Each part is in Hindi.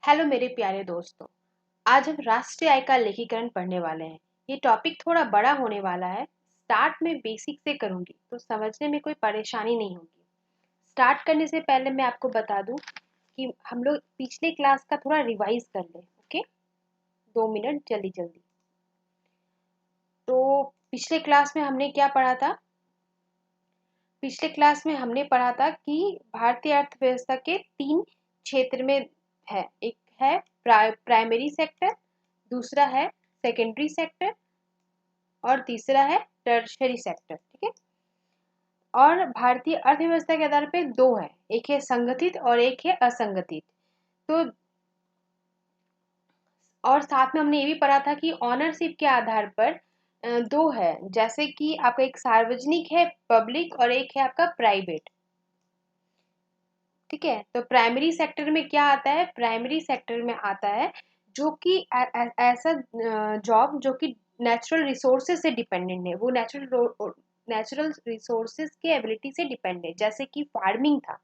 हेलो मेरे प्यारे दोस्तों। आज हम राष्ट्रीय आय का लेखीकरण पढ़ने वाले हैं। ये टॉपिक थोड़ा बड़ा होने वाला है। स्टार्ट में बेसिक से करूंगी तो समझने में कोई परेशानी नहीं होगी। स्टार्ट करने से पहले मैं आपको बता दूं कि हम लोग पिछले क्लास का थोड़ा रिवाइज कर लें। ओके, 2 मिनट जल्दी जल्दी। तो पिछले क्लास में हमने क्या पढ़ा था? पिछले क्लास में हमने पढ़ा था कि भारतीय अर्थव्यवस्था के 3 क्षेत्र में है। एक है प्राइमरी सेक्टर, दूसरा है सेकेंडरी सेक्टर और तीसरा है टर्शरी सेक्टर। ठीक है। और भारतीय अर्थव्यवस्था के आधार पे दो है, एक है संगठित और एक है असंगठित। तो और साथ में हमने ये भी पढ़ा था कि ऑनरशिप के आधार पर दो है, जैसे कि आपका एक सार्वजनिक है पब्लिक और एक है आपका प्राइवेट। ठीक है। तो प्राइमरी सेक्टर में क्या आता है? प्राइमरी सेक्टर में आता है जो कि ऐसा जॉब जो कि नेचुरल रिसोर्सेज से डिपेंडेंट है। वो नेचुरल रिसोर्सेज के एबिलिटी से डिपेंड है, जैसे कि फार्मिंग था,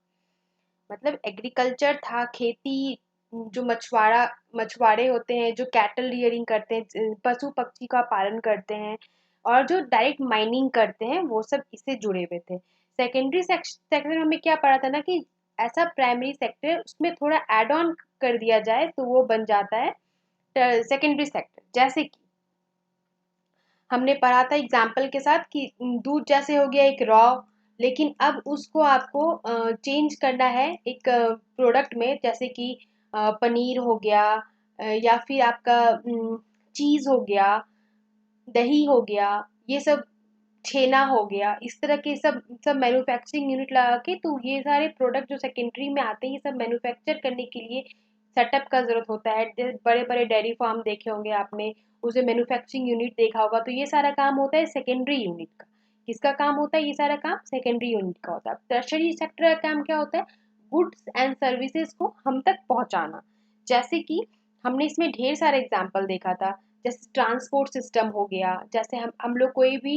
मतलब एग्रीकल्चर था, खेती, जो मछुआरे होते हैं, जो कैटल रियरिंग करते हैं, पशु पक्षी का पालन करते हैं, और जो डायरेक्ट माइनिंग करते हैं, वो सब इससे जुड़े हुए थे। सेकेंडरी सेक्टर में हमें क्या पढ़ा था ना कि ऐसा प्राइमरी सेक्टर उसमें थोड़ा एड ऑन कर दिया जाए तो वो बन जाता है सेकेंडरी सेक्टर। जैसे कि हमने पढ़ा था एग्जाम्पल के साथ कि दूध जैसे हो गया एक रॉ, लेकिन अब उसको आपको चेंज करना है एक प्रोडक्ट में, जैसे कि पनीर हो गया, या फिर आपका चीज़ हो गया, दही हो गया, ये सब छेना हो गया। इस तरह के सब सब मैन्युफैक्चरिंग यूनिट लगा के, तो ये सारे प्रोडक्ट जो सेकेंडरी में आते हैं, ये सब मैन्युफैक्चर करने के लिए सेटअप का ज़रूरत होता है। जैसे बड़े-बड़े डेयरी फार्म देखे होंगे आपने, उसमें मैन्युफैक्चरिंग यूनिट देखा होगा, तो ये सारा काम होता है सेकेंडरी यूनिट का। किसका काम होता है? ये सारा काम सेकेंडरी यूनिट का होता है। टर्शरी सेक्टर का काम क्या होता है? गुड्स एंड सर्विसेज को हम तक पहुँचाना। जैसे कि हमने इसमें ढेर सारे एग्जाम्पल देखा था, जैसे ट्रांसपोर्ट सिस्टम हो गया, जैसे हम लोग कोई भी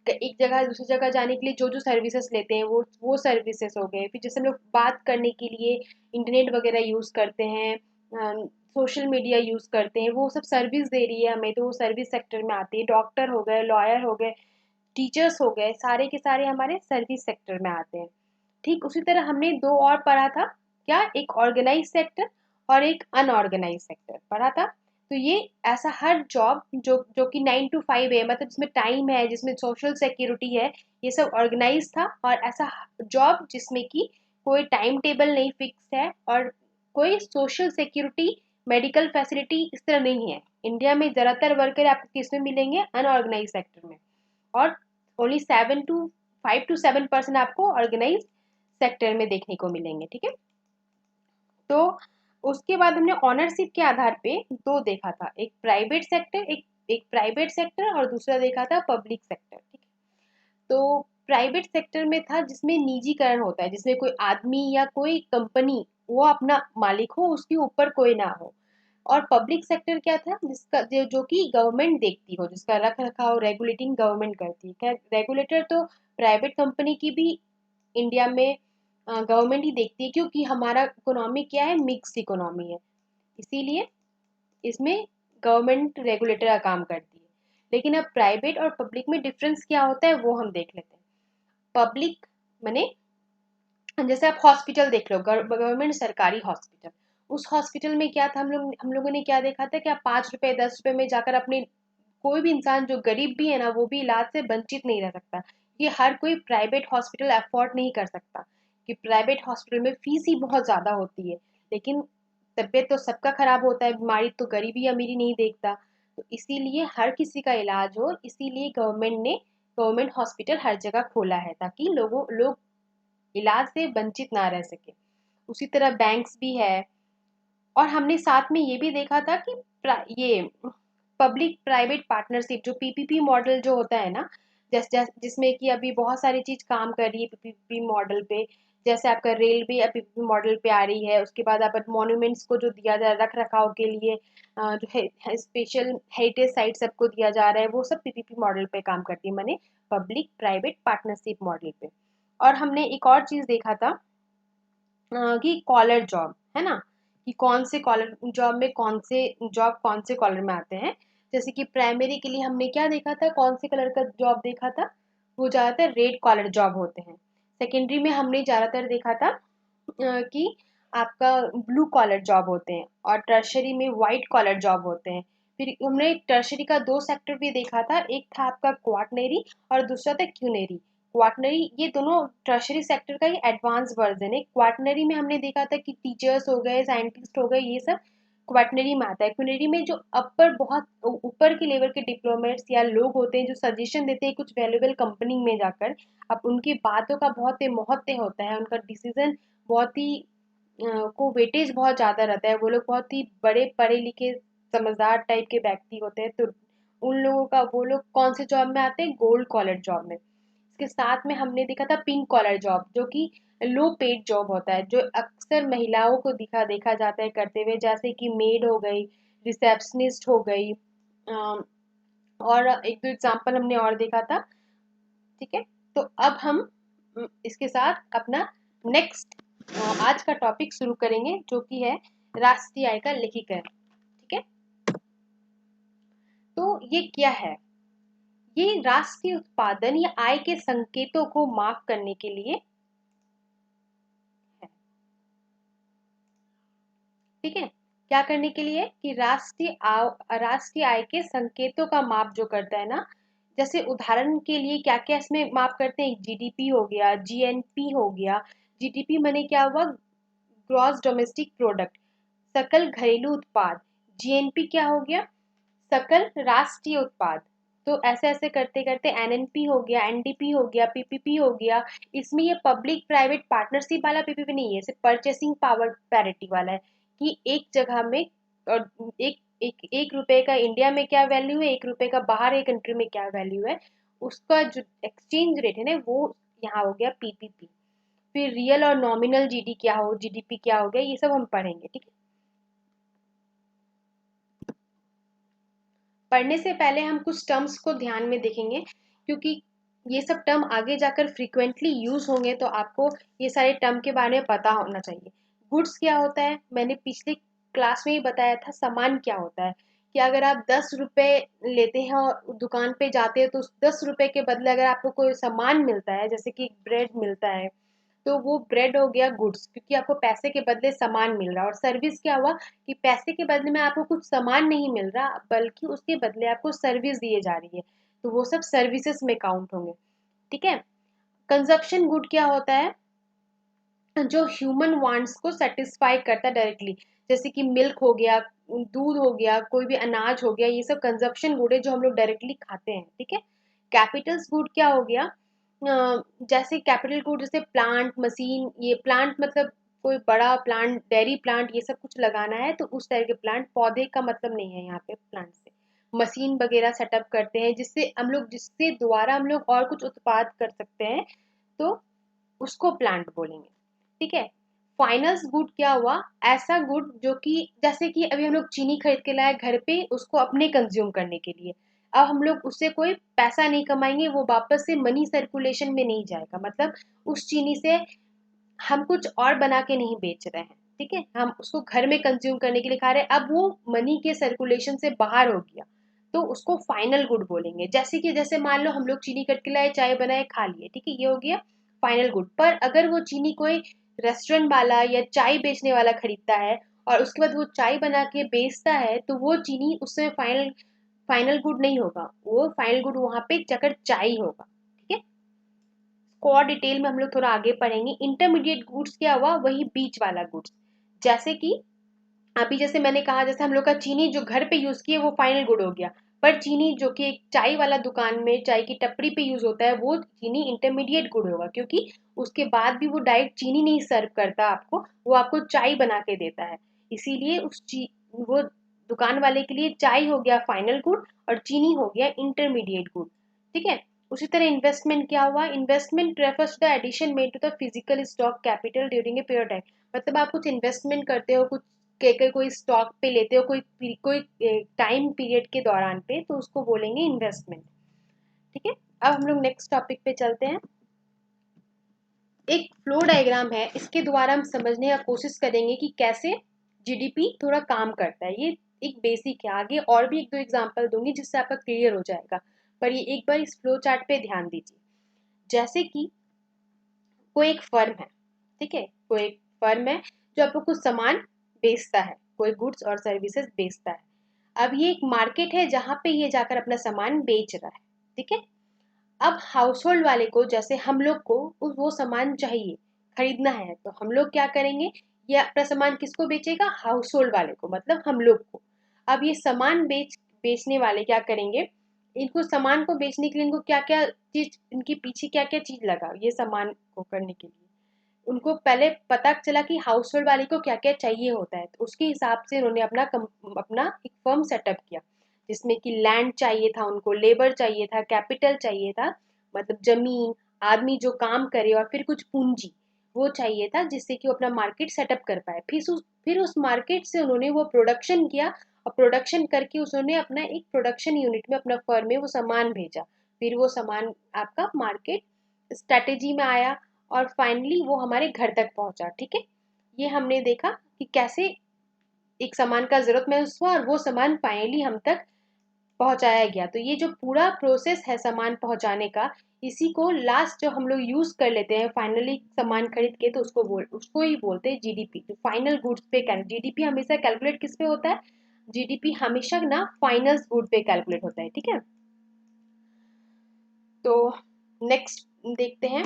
एक जगह दूसरी जगह जाने के लिए जो जो सर्विसेज लेते हैं वो सर्विसेज हो गए। फिर जैसे हम लोग बात करने के लिए इंटरनेट वगैरह यूज़ करते हैं, सोशल मीडिया यूज़ करते हैं, वो सब सर्विस दे रही है हमें, तो वो सर्विस सेक्टर में आती है। डॉक्टर हो गए, लॉयर हो गए, टीचर्स हो गए, सारे के सारे हमारे सर्विस सेक्टर में आते हैं। ठीक उसी तरह हमने दो और पढ़ा था, क्या? एक ऑर्गेनाइज सेक्टर और एक अनऑर्गेनाइज सेक्टर पढ़ा था। तो ये ऐसा हर जॉब जो जो कि 9 to 5 है, मतलब जिसमें टाइम है, जिसमें सोशल सिक्योरिटी है, ये सब ऑर्गेनाइज था। और ऐसा जॉब जिसमें कि कोई टाइम टेबल नहीं फिक्स है और कोई सोशल सिक्योरिटी, मेडिकल फैसिलिटी इस तरह नहीं है। इंडिया में ज़्यादातर वर्कर आपको किस में मिलेंगे? अनऑर्गेनाइज सेक्टर में। और ओनली 5 to 7% आपको ऑर्गेनाइज सेक्टर में देखने को मिलेंगे। ठीक है। तो उसके बाद हमने ऑनरशिप के आधार पे दो देखा था, एक प्राइवेट सेक्टर, एक प्राइवेट सेक्टर और दूसरा देखा था पब्लिक सेक्टर। ठीक है। तो प्राइवेट सेक्टर में था जिसमें निजीकरण होता है, जिसमें कोई आदमी या कोई कंपनी वो अपना मालिक हो, उसके ऊपर कोई ना हो। और पब्लिक सेक्टर क्या था? जिसका जो कि गवर्नमेंट देखती हो, जिसका रख रखाव रेगुलेटिंग गवर्नमेंट करती है। खैर, रेगुलेटर तो प्राइवेट कंपनी की भी इंडिया में गवर्नमेंट ही देखती है, क्योंकि हमारा इकोनॉमी क्या है? मिक्स्ड इकोनॉमी है, इसीलिए इसमें गवर्नमेंट रेगुलेटर का काम करती है। लेकिन अब प्राइवेट और पब्लिक में डिफरेंस क्या होता है वो हम देख लेते हैं। पब्लिक माने जैसे आप हॉस्पिटल देख लो, गवर्नमेंट सरकारी हॉस्पिटल, उस हॉस्पिटल में क्या था? हम लोगों ने क्या देखा था? कि आप 5 रुपए 10 रुपए में जाकर अपने, कोई भी इंसान जो गरीब भी है ना, वो भी इलाज से वंचित नहीं रह सकता। ये हर कोई प्राइवेट हॉस्पिटल अफोर्ड नहीं कर सकता, कि प्राइवेट हॉस्पिटल में फीस ही बहुत ज़्यादा होती है। लेकिन तबीयत तो सबका खराब होता है, बीमारी तो गरीबी अमीरी नहीं देखता। तो इसीलिए हर किसी का इलाज हो, इसीलिए गवर्नमेंट ने गवर्नमेंट हॉस्पिटल हर जगह खोला है, ताकि लोग इलाज से वंचित ना रह सके। उसी तरह बैंक्स भी है। और हमने साथ में ये भी देखा था कि ये पब्लिक प्राइवेट पार्टनरशिप, जो पीपीपी मॉडल जो होता है ना, जिसमें कि अभी बहुत सारी चीज काम कर रही है पीपीपी मॉडल पे। जैसे आपका रेलवे अब पीपीपी मॉडल पे आ रही है। उसके बाद आप मॉन्यूमेंट्स को जो दिया जा रहा है रख रखाव के लिए, जो है स्पेशल हेरिटेज साइट सबको दिया जा रहा है, वो सब पीपीपी मॉडल पे काम करती है, माने पब्लिक प्राइवेट पार्टनरशिप मॉडल पे। और हमने एक और चीज देखा था कि कॉलर जॉब है ना, कि कौन से कॉलर जॉब में कौन से कॉलर में आते हैं। जैसे कि प्राइमरी के लिए हमने क्या देखा था, कौन से कलर का जॉब देखा था, वो ज़्यादातर रेड कॉलर जॉब होते हैं। सेकेंडरी में हमने ज़्यादातर देखा था कि आपका ब्लू कॉलर जॉब होते हैं, और टर्शरी में वाइट कॉलर जॉब होते हैं। फिर हमने टर्शरी का दो सेक्टर भी देखा था, एक था आपका क्वाटनरी और दूसरा था क्यूनरी। क्वाटनरी ये दोनों टर्शरी सेक्टर का ही एडवांस वर्जन है। क्वाटनरी में हमने देखा था कि टीचर्स हो गए, साइंटिस्ट हो गए, ये सब क्वाटनरी में आता है। क्यूनरी में जो अपर बहुत ऊपर के लेवल के डिप्लोमेट्स या लोग होते हैं जो सजेशन देते हैं कुछ वैल्यूएबल कंपनी में जाकर, अब उनकी बातों का बहुत ही महत्व होता है, उनका डिसीजन बहुत ही को वेटेज बहुत ज़्यादा रहता है। वो लोग बहुत ही बड़े पढ़े लिखे समझदार टाइप के व्यक्ति होते हैं, तो उन लोगों का वो लोग कौन से जॉब में आते हैं, गोल्ड कॉलर जॉब में। इसके साथ में हमने देखा था पिंक कॉलर जॉब, जो कि लो पेड जॉब होता है, जो अक्सर महिलाओं को देखा जाता है करते हुए, जैसे कि मेड हो गई, रिसेप्शनिस्ट हो गई, और एक दो एग्जाम्पल हमने और देखा था। ठीक है, तो अब हम इसके साथ अपना नेक्स्ट आज का टॉपिक शुरू करेंगे, जो कि है राष्ट्रीय आय का लेखीकरण। ठीक है, तो ये क्या है, ये राष्ट्रीय उत्पादन या आय के संकेतों को माप करने के लिए है। ठीक है, क्या करने के लिए कि राष्ट्रीय आय के संकेतों का माप जो करता है ना, जैसे उदाहरण के लिए क्या क्या इसमें माप करते हैं, जीडीपी हो गया, जीएनपी हो गया। जीडीपी माने क्या हुआ, ग्रॉस डोमेस्टिक प्रोडक्ट, सकल घरेलू उत्पाद। जीएनपी क्या हो गया, सकल राष्ट्रीय उत्पाद। तो ऐसे ऐसे करते करते एनएनपी हो गया, एनडीपी हो गया, पीपीपी हो गया। इसमें ये पब्लिक प्राइवेट पार्टनरशिप वाला पीपीपी नहीं है, सिर्फ परचेसिंग पावर पैरिटी वाला है, कि एक जगह में और एक रुपए का इंडिया में क्या वैल्यू है, एक रुपए का बाहर एक कंट्री में क्या वैल्यू है, उसका जो एक्सचेंज रेट है ना, वो यहाँ हो गया पीपीपी। फिर रियल और नॉमिनल जीडीपी क्या हो गया, ये सब हम पढ़ेंगे। ठीक है, पढ़ने से पहले हम कुछ टर्म्स को ध्यान में देखेंगे, क्योंकि ये सब टर्म आगे जाकर फ्रीक्वेंटली यूज होंगे, तो आपको ये सारे टर्म के बारे में पता होना चाहिए। गुड्स क्या होता है, मैंने पिछले क्लास में ही बताया था। सामान क्या होता है, कि अगर आप 10 रुपए लेते हैं और दुकान पे जाते हैं, तो उस 10 रुपए के बदले अगर आपको कोई सामान मिलता है, जैसे कि ब्रेड मिलता है, तो वो ब्रेड हो गया गुड्स, क्योंकि आपको पैसे के बदले सामान मिल रहा है। और सर्विस क्या हुआ, कि पैसे के बदले में आपको कुछ सामान नहीं मिल रहा, बल्कि उसके बदले आपको सर्विस दिए जा रही है, तो वो सब सर्विसेज में काउंट होंगे। ठीक है, कंजप्शन गुड क्या होता है, जो ह्यूमन वांट्स को सेटिस्फाई करता है डायरेक्टली, जैसे कि मिल्क हो गया, दूध हो गया, कोई भी अनाज हो गया, ये सब कंजप्शन गुड है जो हम लोग डायरेक्टली खाते हैं। ठीक है, कैपिटल्स गुड क्या हो गया, जैसे कैपिटल गुड जैसे प्लांट, मशीन, ये प्लांट मतलब कोई बड़ा प्लांट, डेयरी प्लांट, ये सब कुछ लगाना है तो उस तरह के प्लांट, पौधे का मतलब नहीं है यहाँ पे प्लांट से। मशीन वगैरह सेटअप करते हैं जिससे द्वारा हम लोग और कुछ उत्पाद कर सकते हैं, तो उसको प्लांट बोलेंगे। ठीक है, फाइनल्स गुड क्या हुआ, ऐसा गुड जो कि जैसे कि अभी हम लोग चीनी खरीद के लाए घर पे उसको अपने कंज्यूम करने के लिए, अब हम लोग उससे कोई पैसा नहीं कमाएंगे, वो वापस से मनी सर्कुलेशन में नहीं जाएगा, मतलब उस चीनी से हम कुछ और बना के नहीं बेच रहे हैं। ठीक है, हम उसको घर में कंज्यूम करने के लिए खा रहे हैं, अब वो मनी के सर्कुलेशन से बाहर हो गया, तो उसको फाइनल गुड बोलेंगे। जैसे कि जैसे मान लो हम लोग चीनी कट के लाए, चाय बनाए, खा लिए, ठीक है, ये हो गया फाइनल गुड। पर अगर वो चीनी कोई रेस्टोरेंट वाला या चाय बेचने वाला खरीदता है और उसके बाद वो चाय बना के बेचता है, तो वो चीनी उससे फाइनल फाइनल गुड नहीं होगा, वो फाइनल गुड वहां पे चकर चाय होगा। ठीक है, को और डिटेल में हम लोग थोड़ा आगे पढ़ेंगे। इंटरमीडिएट गुड्स क्या हुआ, वही बीच वाला गुड्स, जैसे कि अभी जैसे मैंने कहा, जैसे हम लोग का चीनी जो घर पे यूज किए वो फाइनल गुड हो गया, पर चीनी जो कि एक चाय वाला दुकान में चाय की टपरी पे यूज होता है, वो चीनी इंटरमीडिएट गुड होगा, क्योंकि उसके बाद भी वो डायरेक्ट चीनी नहीं सर्व करता आपको, वो आपको चाय बना के देता है। इसीलिए वो दुकान वाले के लिए चाय हो गया फाइनल गुड और चीनी हो गया इंटरमीडिएट गुड। ठीक है, उसी तरह इन्वेस्टमेंट क्या हुआ, investment refers to the addition made to the physical stock capital during a period time, मतलब आप कुछ इन्वेस्टमेंट करते हो, कुछ के कोई स्टॉक पे लेते हो कोई टाइम पीरियड के दौरान पे, तो उसको बोलेंगे इन्वेस्टमेंट। ठीक है, अब हम लोग नेक्स्ट टॉपिक पे चलते हैं। एक फ्लो डायग्राम है, इसके द्वारा हम समझने का कोशिश करेंगे कि कैसे जीडीपी थोड़ा काम करता है। ये एक बेसिक है, आगे और भी एक दो एग्जांपल दूंगी जिससे आपका क्लियर हो जाएगा, पर ये एक बार इस फ्लो चार्ट पे ध्यान दीजिए। जैसे कि कोई एक फर्म है, ठीक है, कोई एक फर्म है जो आपको कुछ सामान बेचता है, कोई गुड्स और सर्विसेज बेचता है। अब ये एक मार्केट है जहाँ पे ये जाकर अपना सामान बेच रहा है, ठीक है। अब हाउस होल्ड वाले को, जैसे हम लोग को वो सामान चाहिए, खरीदना है, तो हम लोग क्या करेंगे, ये अपना सामान किसको बेचेगा, हाउस होल्ड वाले को, मतलब हम लोग को। अब ये सामान बेचने वाले क्या करेंगे, इनको सामान को बेचने के लिए इनको क्या क्या चीज, इनके पीछे क्या क्या चीज लगा ये सामान को करने के लिए, उनको पहले पता चला कि हाउस होल्ड वाले को क्या क्या चाहिए होता है, तो उसके हिसाब से उन्होंने अपना एक फर्म सेटअप किया, जिसमें कि लैंड चाहिए था उनको, लेबर चाहिए था, कैपिटल चाहिए था, मतलब जमीन, आदमी जो काम करे, और फिर कुछ पूंजी वो चाहिए था, जिससे कि वो अपना मार्केट सेटअप कर पाए। फिर उस मार्केट से उन्होंने वो प्रोडक्शन किया, और प्रोडक्शन करके उन्होंने अपना एक प्रोडक्शन यूनिट में, अपना फर्म में वो सामान भेजा। फिर वो सामान आपका मार्केट स्ट्रेटेजी में आया, और फाइनली वो हमारे घर तक पहुंचा, ठीक है। ये हमने देखा कि कैसे एक सामान का जरूरत महसूस हुआ और वो सामान फाइनली हम तक पहुंचाया गया। तो ये जो पूरा प्रोसेस है सामान पहुंचाने का, इसी को लास्ट जो हम लोग यूज कर लेते हैं फाइनली सामान खरीद के, तो उसको ही बोलते हैं जीडीपी, जो फाइनल गुड्स पे जीडीपी हमेशा कैलकुलेट किस पे होता है, जीडीपी हमेशा ना फाइनल गुड पे कैलकुलेट होता है, ठीक है। तो नेक्स्ट देखते हैं,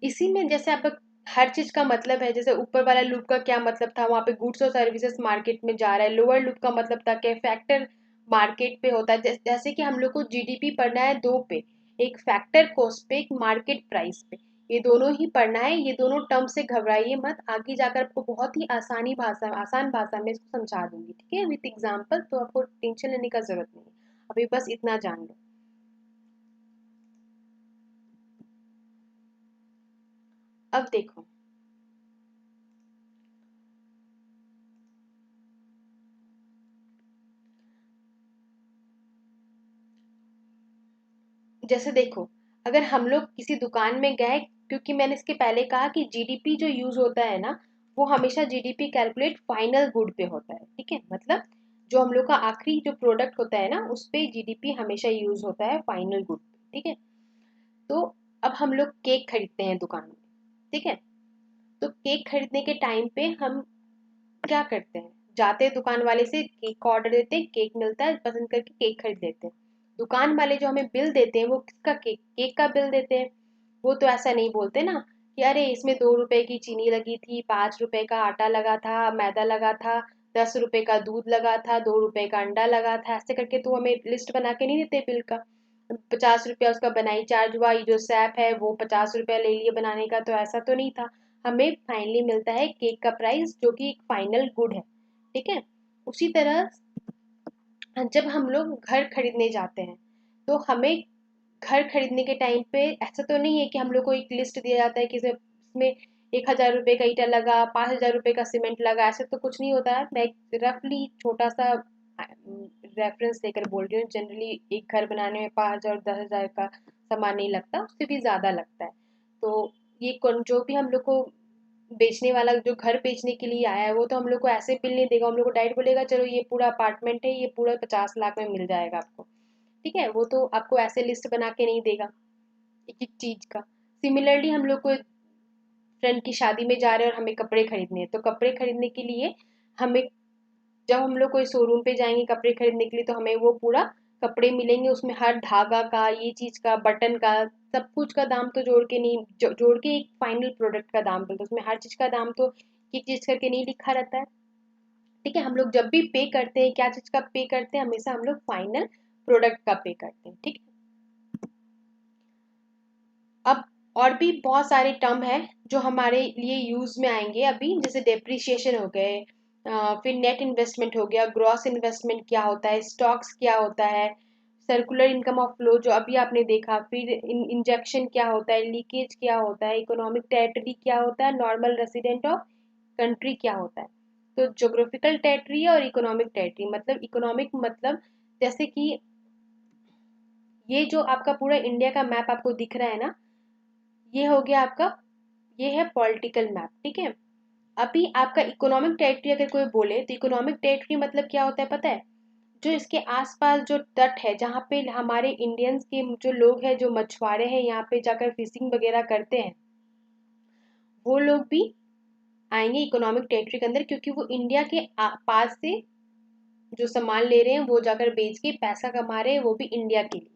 इसी में जैसे आप हर चीज का मतलब है, जैसे ऊपर वाला लूप का क्या मतलब था, वहां पे गुड्स और सर्विसेज मार्केट में जा रहा है, लोअर लूप का मतलब था कि फैक्टर मार्केट पे होता है। जैसे कि हम लोग को जीडीपी पढ़ना है दो पे, एक फैक्टर कॉस्ट पे, एक मार्केट प्राइस पे, ये दोनों ही पढ़ना है। ये दोनों टर्म से घबराइए मत, आगे जाकर आपको बहुत ही आसान भाषा में इसको समझा दूंगी, ठीक है, विथ एग्जाम्पल, तो आपको टेंशन लेने का जरूरत नहीं है, अभी बस इतना जान लो। अब देखो, जैसे देखो, अगर हम लोग किसी दुकान में गए, क्योंकि मैंने इसके पहले कहा कि जीडीपी जो यूज होता है ना, वो हमेशा जीडीपी कैलकुलेट फाइनल गुड पे होता है, ठीक है, मतलब जो हम लोग का आखिरी जो प्रोडक्ट होता है ना, उस पे जीडीपी हमेशा यूज होता है फाइनल गुड पे, ठीक है। तो अब हम लोग केक खरीदते हैं दुकान में, ठीक है, तो केक खरीदने के टाइम पे हम क्या करते हैं, जाते हैं दुकान वाले से, केक का ऑर्डर देते हैं, केक मिलता है, पसंद करके केक खरीद लेते हैं। दुकान वाले जो हमें बिल देते हैं वो किसका, केक का बिल देते हैं। वो तो ऐसा नहीं बोलते ना कि अरे इसमें 2 रुपए की चीनी लगी थी, 5 रुपए का आटा लगा था, मैदा लगा था, 10 रुपए का दूध लगा था, 2 रुपए का अंडा लगा था, ऐसे करके तो हमें लिस्ट बना के नहीं देते बिल का। 50 रुपया उसका बनाई चार्ज हुआ, ये जो सैप है वो 50 रुपया ले लिए बनाने का, तो ऐसा तो नहीं था। हमें फाइनली मिलता है केक का प्राइस, जो कि एक फाइनल गुड है, ठीक है। उसी तरह जब हम लोग घर खरीदने जाते हैं, तो हमें घर खरीदने के टाइम पे ऐसा तो नहीं है कि हम लोग को एक लिस्ट दिया जाता है कि इसमें 1,000 रुपए का ईटा लगा, 5,000 रुपए का सीमेंट लगा, ऐसे तो कुछ नहीं होता है। मैं एक रफली छोटा सा रेफरेंस लेकर बोल रही हूँ, जनरली एक घर बनाने में 5,000 10,000 का सामान नहीं लगता, उससे भी ज्यादा लगता है। तो ये जो भी हम लोग को बेचने वाला, जो घर बेचने के लिए आया है, वो तो हम लोग को ऐसे बिल नहीं देगा, हम लोग को डायरेक्ट बोलेगा चलो ये पूरा अपार्टमेंट है, ये पूरा 50 लाख में मिल जाएगा आपको, ठीक है। वो तो आपको ऐसे लिस्ट बना के नहीं देगा एक एक चीज का। सिमिलरली हम लोग को फ्रेंड की शादी में जा रहे हैं और हमें कपड़े खरीदने हैं, तो कपड़े खरीदने के लिए हमें, जब हम लोग कोई शोरूम पे जाएंगे कपड़े खरीदने के लिए, तो हमें वो पूरा कपड़े मिलेंगे, उसमें हर धागा का, ये चीज का, बटन का, सब कुछ का दाम तो जोड़ के नहीं, जोड़ के एक फाइनल प्रोडक्ट का दाम बोलते हैं, उसमें हर चीज का दाम तो एक चीज करके नहीं लिखा रहता है, ठीक है। हम लोग जब भी पे करते हैं, क्या चीज का पे करते हैं, हमेशा हम लोग फाइनल प्रोडक्ट का पे करते हैं, ठीक है। अब और भी बहुत सारे टर्म है जो हमारे लिए यूज में आएंगे अभी, जैसे डेप्रिसिएशन हो गए, फिर नेट इन्वेस्टमेंट हो गया, ग्रॉस इन्वेस्टमेंट क्या होता है, स्टॉक्स क्या होता है, सर्कुलर इनकम ऑफ फ्लो जो अभी आपने देखा, फिर इंजेक्शन क्या होता है, लीकेज क्या होता है, इकोनॉमिक टेरिटरी क्या होता है, नॉर्मल रेसिडेंट ऑफ कंट्री क्या होता है। तो ज्योग्राफिकल टेरिटरी और इकोनॉमिक टेरिटरी, मतलब इकोनॉमिक मतलब, जैसे कि ये जो आपका पूरा इंडिया का मैप आपको दिख रहा है ना, ये हो गया आपका, ये है पॉलिटिकल मैप, ठीक है। अभी आपका इकोनॉमिक टेरिटरी अगर कोई बोले तो इकोनॉमिक टेरिटरी मतलब क्या होता है पता है? जो इसके आसपास जो तट है, जहाँ पे हमारे इंडियंस के जो लोग हैं, जो मछुआरे हैं, यहाँ पे जाकर फिशिंग वगैरह करते हैं, वो लोग भी आएंगे इकोनॉमिक टेरिटरी के अंदर, क्योंकि वो इंडिया के पास से जो सामान ले रहे हैं वो जाकर बेच के पैसा कमा रहे हैं, वो भी इंडिया के लिए।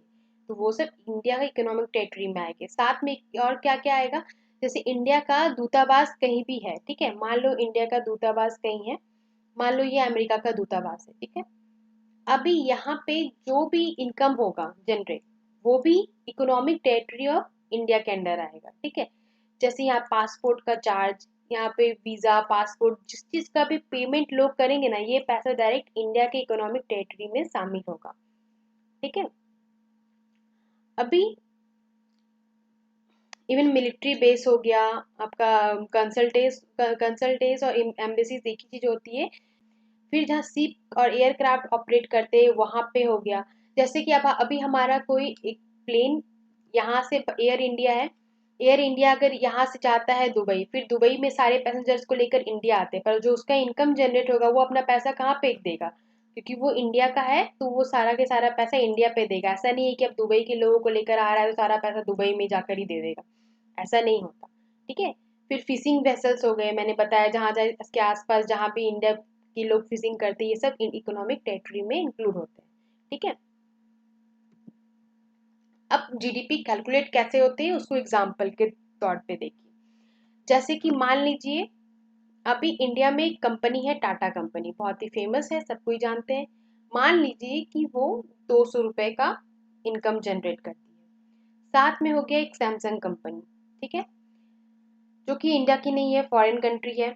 तो वो सब इंडिया का इकोनॉमिक टेरिटरी में आएंगे। साथ में और क्या क्या आएगा, जैसे इंडिया का दूतावास कहीं भी है, ठीक है, मान लो इंडिया का दूतावास कहीं है, मान लो ये अमेरिका का दूतावास है, ठीक है, अभी यहाँ पे जो भी इनकम होगा जनरेट, वो भी इकोनॉमिक टेरिटरी ऑफ इंडिया के अंडर आएगा, ठीक है। जैसे यहाँ पासपोर्ट का चार्ज, यहाँ पे वीजा, पासपोर्ट, जिस चीज का भी पेमेंट लोग करेंगे ना, ये पैसा डायरेक्ट इंडिया के इकोनॉमिक टेरिटरी में शामिल होगा, ठीक है। अभी इवन मिलिट्री बेस हो गया आपका, कंसल्टेस और एम्बेसीज एक ही चीज होती है। फिर जहाँ शिप और एयरक्राफ्ट ऑपरेट करते हैं वहां पे हो गया। जैसे कि अब अभी हमारा कोई एक प्लेन यहाँ से, एयर इंडिया है, एयर इंडिया अगर यहाँ से जाता है दुबई, फिर दुबई में सारे पैसेंजर्स को लेकर इंडिया आते हैं, पर जो उसका इनकम जनरेट होगा वो अपना पैसा कहाँ पे देगा? क्योंकि वो इंडिया का है तो वो सारा के सारा पैसा इंडिया पे देगा। ऐसा नहीं है कि अब दुबई के लोगों को लेकर आ रहा है तो सारा पैसा दुबई में जाकर ही दे देगा, ऐसा नहीं होता, ठीक है। फिर फिशिंग वेसल्स हो गए, मैंने बताया जहाँ जहाँ इसके आसपास जहाँ भी इंडिया के लोग फिशिंग करते हैं, ये सब इकोनॉमिक टेरिटरी में इंक्लूड होते हैं, ठीक है। अब जीडीपी कैलकुलेट कैसे होते हैं उसको एग्जाम्पल के तौर पे देखिए। जैसे कि मान लीजिए अभी इंडिया में एक कंपनी है, टाटा कंपनी, बहुत ही फेमस है, सब कोई जानते हैं। मान लीजिए कि वो 200 रुपए का इनकम जनरेट करती है। साथ में हो गया एक सैमसंग कंपनी, ठीक है, जो कि इंडिया की नहीं है, फॉरेन कंट्री है,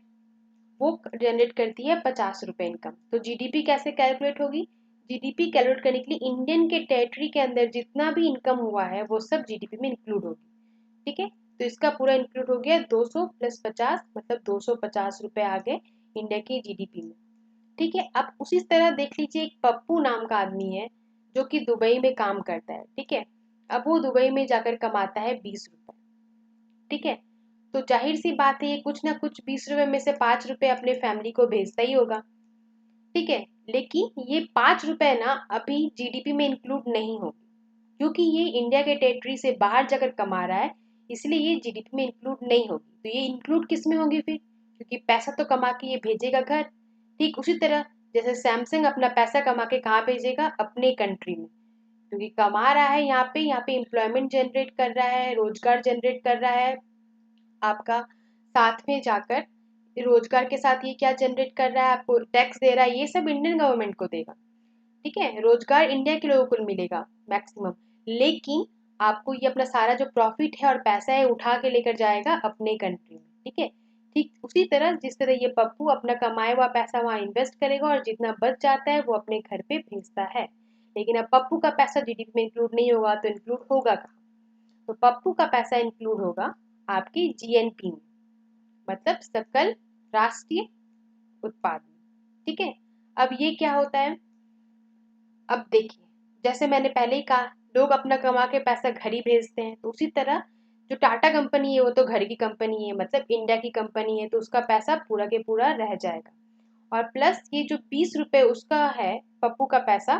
वो जनरेट करती है 50 रुपए इनकम। तो जीडीपी कैसे कैलकुलेट होगी? जीडीपी कैलकुलेट करने के लिए इंडियन के टेरिटरी के अंदर जितना भी इनकम हुआ है वो सब जीडीपी में इंक्लूड होगी, ठीक है। तो इसका पूरा इंक्लूड हो गया 200 प्लस 50, मतलब 250 रुपए आ गए इंडिया की जीडीपी में, ठीक है। अब उसी तरह देख लीजिए एक पप्पू नाम का आदमी है जो कि दुबई में काम करता है, ठीक है। अब वो दुबई में जाकर कमाता है 20 रुपए, ठीक है। तो जाहिर सी बात है ये कुछ ना कुछ 20 रुपए में से 5 रुपए अपने फैमिली को भेजता ही होगा, ठीक है। लेकिन ये 5 रुपए ना अभी जीडीपी में इंक्लूड नहीं होगी, क्योंकि ये इंडिया के टेरिटरी से बाहर जाकर कमा रहा है, इसलिए ये जीडीपी में इंक्लूड नहीं होगी। तो ये इंक्लूड किस में होगी फिर? क्योंकि पैसा तो कमा के ये भेजेगा घर। ठीक उसी तरह जैसे सैमसंग अपना पैसा कमा के कहाँ भेजेगा? अपने कंट्री में, क्योंकि कमा रहा है यहाँ पे एम्प्लॉयमेंट जनरेट कर रहा है, रोजगार जनरेट कर रहा है आपका। साथ में जाकर रोजगार के साथ ये क्या जनरेट कर रहा है? आपको टैक्स दे रहा है, ये सब इंडियन गवर्नमेंट को देगा, ठीक है। रोजगार इंडिया के लोगों को मिलेगा मैक्सिमम, लेकिन आपको ये अपना सारा जो प्रॉफिट है और पैसा है उठा के लेकर जाएगा अपने कंट्री में, ठीक है। ठीक उसी तरह जिस तरह ये पप्पू अपना कमाया हुआ पैसा वहां इन्वेस्ट करेगा और जितना बच जाता है वो अपने घर पे भेजता है। लेकिन अब पप्पू का पैसा जीडीपी में इंक्लूड नहीं होगा, तो इंक्लूड होगा कहाँ? तो पप्पू का पैसा इंक्लूड होगा आपकी जीएनपी में, मतलब सकल राष्ट्रीय उत्पाद में, ठीक है। अब ये क्या होता है? अब देखिए, जैसे मैंने पहले ही कहा, लोग अपना कमा के पैसा घर ही भेजते हैं, तो उसी तरह जो टाटा कंपनी है वो तो घर की कंपनी है, मतलब इंडिया की कंपनी है, तो उसका पैसा पूरा के पूरा रह जाएगा। और प्लस ये जो 20 रुपए उसका है पप्पू का पैसा,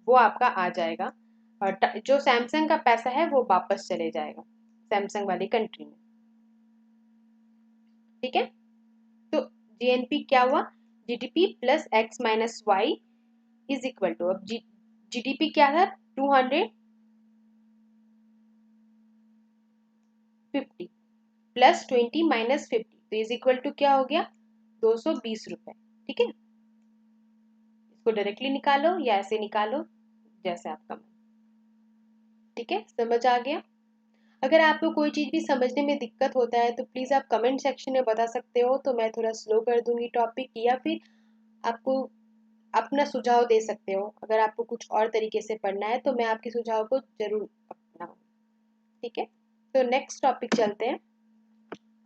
वो आपका आ जाएगा। और जो सैमसंग का पैसा है वो वापस चले जाएगा सैमसंग वाली कंट्री में, ठीक है। तो जीएनपी क्या हुआ? GDP plus X minus Y is equal to, अब जीडीपी क्या था? 250 प्लस 20 - 50, तो इज इक्वल टू क्या हो गया? 220 रुपए, ठीक है। इसको डायरेक्टली निकालो या ऐसे निकालो, जैसे आपका मन, ठीक है। समझ आ गया? अगर आपको कोई चीज भी समझने में दिक्कत होता है तो प्लीज आप कमेंट सेक्शन में बता सकते हो, तो मैं थोड़ा स्लो कर दूंगी टॉपिक, या फिर आपको अपना सुझाव दे सकते हो। अगर आपको कुछ और तरीके से पढ़ना है तो मैं आपके सुझाव को जरूर अपनाऊँ, ठीक है। तो नेक्स्ट टॉपिक चलते हैं।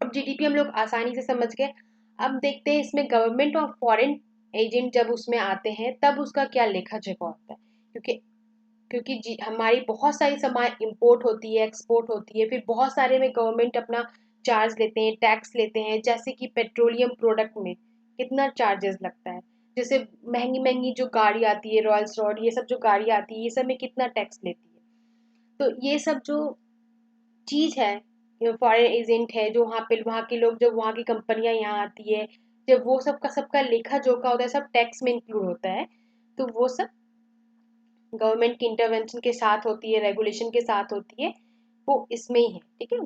अब जीडीपी हम लोग आसानी से समझ गए। अब देखते हैं इसमें गवर्नमेंट और फॉरेन एजेंट जब उसमें आते हैं तब उसका क्या लेखा जोखा होता है, क्योंकि हमारी बहुत सारी सामान इंपोर्ट होती है, एक्सपोर्ट होती है, फिर बहुत सारे में गवर्नमेंट अपना चार्ज लेते हैं, टैक्स लेते हैं, जैसे कि पेट्रोलियम प्रोडक्ट में कितना चार्जेस लगता है, जैसे महंगी महंगी जो गाड़ी आती है, रॉयल्स रॉड, ये सब जो गाड़ी आती है, ये सब में कितना टैक्स लेती है। तो ये सब जो चीज़ है, फॉरेन एजेंट है जो वहाँ के लोग, जब वहाँ की कंपनियां यहाँ आती है, जब वो सबका लेखा जोखा होता है, सब टैक्स में इंक्लूड होता है। तो वो सब गवर्नमेंट की इंटरवेंशन के साथ होती है, रेगुलेशन के साथ होती है, वो इसमें ही है। ठीक है।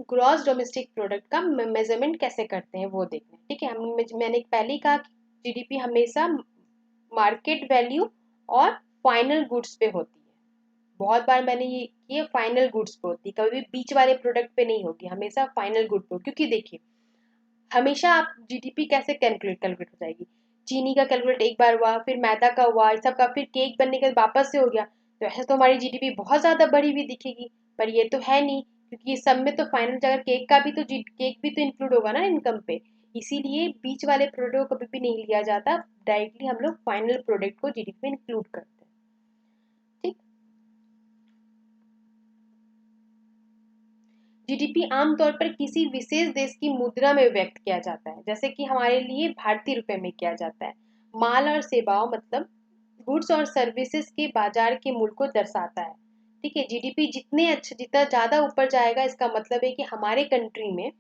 ग्रॉस डोमेस्टिक प्रोडक्ट का मेजरमेंट कैसे करते हैं वो देखना है। ठीक है। मैंने पहले ही कहा कि जीडीपी हमेशा मार्केट वैल्यू और फाइनल गुड्स पे होती है। बहुत बार मैंने ये फाइनल गुड्स पे होती है, कभी भी बीच वाले प्रोडक्ट पे नहीं होगी, हमेशा फाइनल गुड पे। क्योंकि देखिए, हमेशा आप जीडीपी कैसे कैलकुलेट हो जाएगी, चीनी का कैलकुलेट एक बार हुआ, फिर मैदा का हुआ, सब का, फिर केक बनने के बाद वापस से हो गया, तो ऐसे तो हमारी जीडीपी बहुत ज्यादा बढ़ी हुई दिखेगी। पर ये तो है नहीं, क्योंकि इस सब में तो फाइनल अगर केक का भी तो केक भी तो इंक्लूड होगा ना इनकम पे। इसीलिए बीच वाले प्रोडक्ट को कभी भी नहीं लिया जाता, डायरेक्टली हम लोग फाइनल प्रोडक्ट को जीडीपी में इंक्लूड करते हैं। ठीक। जीडीपी आमतौर पर किसी विशेष देश की मुद्रा में व्यक्त किया जाता है, जैसे कि हमारे लिए भारतीय रुपए में किया जाता है। माल और सेवाओं मतलब गुड्स और सर्विसेज के बाजार के मूल्य को दर्शाता है। ठीक है। जीडीपी जितना ज्यादा ऊपर जाएगा, इसका मतलब है कि हमारे कंट्री में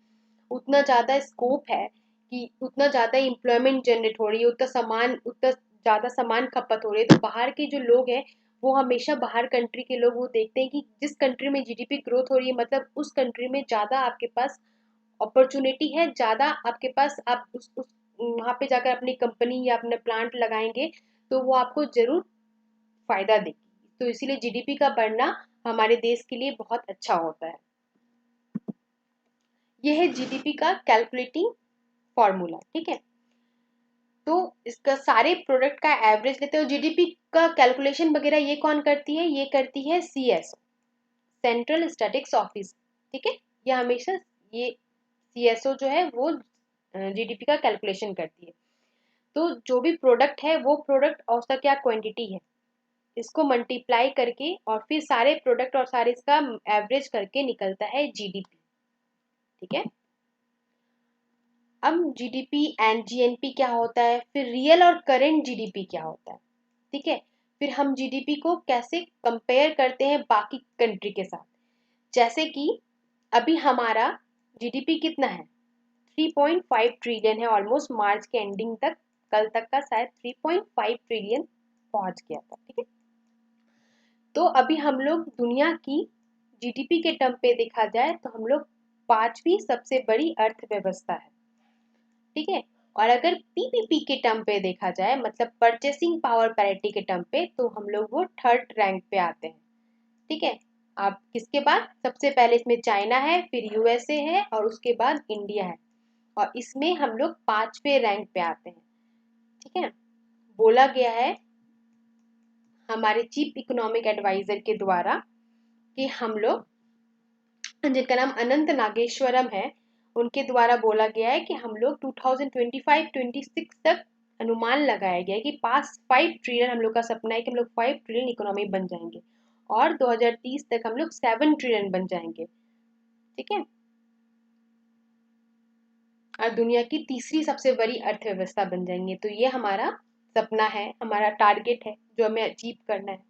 उतना ज्यादा स्कोप है, कि उतना ज्यादा एम्प्लॉयमेंट जनरेट हो रही है, उतना ज्यादा सामान खपत हो रही है। तो बाहर के जो लोग हैं, वो हमेशा बाहर कंट्री के लोग वो देखते हैं कि जिस कंट्री में जीडीपी ग्रोथ हो रही है, मतलब उस कंट्री में ज्यादा आपके पास अपॉर्चुनिटी है, ज्यादा आपके पास, आप उस वहां पे जाकर अपनी कंपनी या अपना प्लांट लगाएंगे, तो वो आपको जरूर फायदा देगी। तो इसीलिए जीडीपी का बढ़ना हमारे देश के लिए बहुत अच्छा होता है। यह है जीडीपी का कैलकुलेटिंग फॉर्मूला। ठीक है। तो इसका सारे प्रोडक्ट का एवरेज लेते हो। जीडीपी का कैलकुलेशन वगैरह ये कौन करती है, ये करती है सीएसओ, सेंट्रल स्टैटिक्स ऑफिस। ठीक है। ये हमेशा ये सीएसओ जो है वो जीडीपी का कैलकुलेशन करती है। तो जो भी प्रोडक्ट है, वो प्रोडक्ट और उसका क्या क्वांटिटी है, इसको मल्टीप्लाई करके और फिर सारे प्रोडक्ट और सारे इसका एवरेज करके निकलता है जीडीपी। ठीक है। अब जीडीपी एंड जीएनपी क्या होता है, फिर रियल और करेंट जीडीपी क्या होता है। ठीक है। फिर हम जीडीपी को कैसे कंपेयर करते हैं बाकी कंट्री के साथ, जैसे कि अभी हमारा जीडीपी कितना है, 3.5 ट्रिलियन है ऑलमोस्ट, मार्च के एंडिंग तक, कल तक का शायद 3.5 ट्रिलियन पहुंच गया था। ठीक है। तो अभी हम लोग दुनिया की जीडीपी के टर्म पे देखा जाए तो हम लोग पांचवी सबसे बड़ी अर्थव्यवस्था है। ठीक है। और अगर पीपीपी के टर्म पे देखा जाए, मतलब परचेसिंग पावर पैरिटी के टर्म पे, तो हम लोग वो थर्ड रैंक पे आते हैं। ठीक है। अब किसके बाद, सबसे पहले इसमें चाइना है, फिर यूएसए है, और उसके बाद इंडिया है, और इसमें हम लोग पांचवे रैंक पे आते हैं। ठीक है। बोला गया है हमारे चीफ इकोनॉमिक एडवाइजर के द्वारा कि हम लोग, जिनका नाम अनंत नागेश्वरम है, उनके द्वारा बोला गया है कि हम लोग 2025-26 तक अनुमान लगाया गया है कि पास 5 ट्रिलियन, हम लोग का सपना है कि हम लोग 5 ट्रिलियन इकोनॉमी बन जाएंगे, और 2030 तक हम लोग 7 ट्रिलियन बन जाएंगे। ठीक है। और दुनिया की तीसरी सबसे बड़ी अर्थव्यवस्था बन जाएंगे। तो ये हमारा सपना है, हमारा टारगेट है जो हमें अचीव करना है।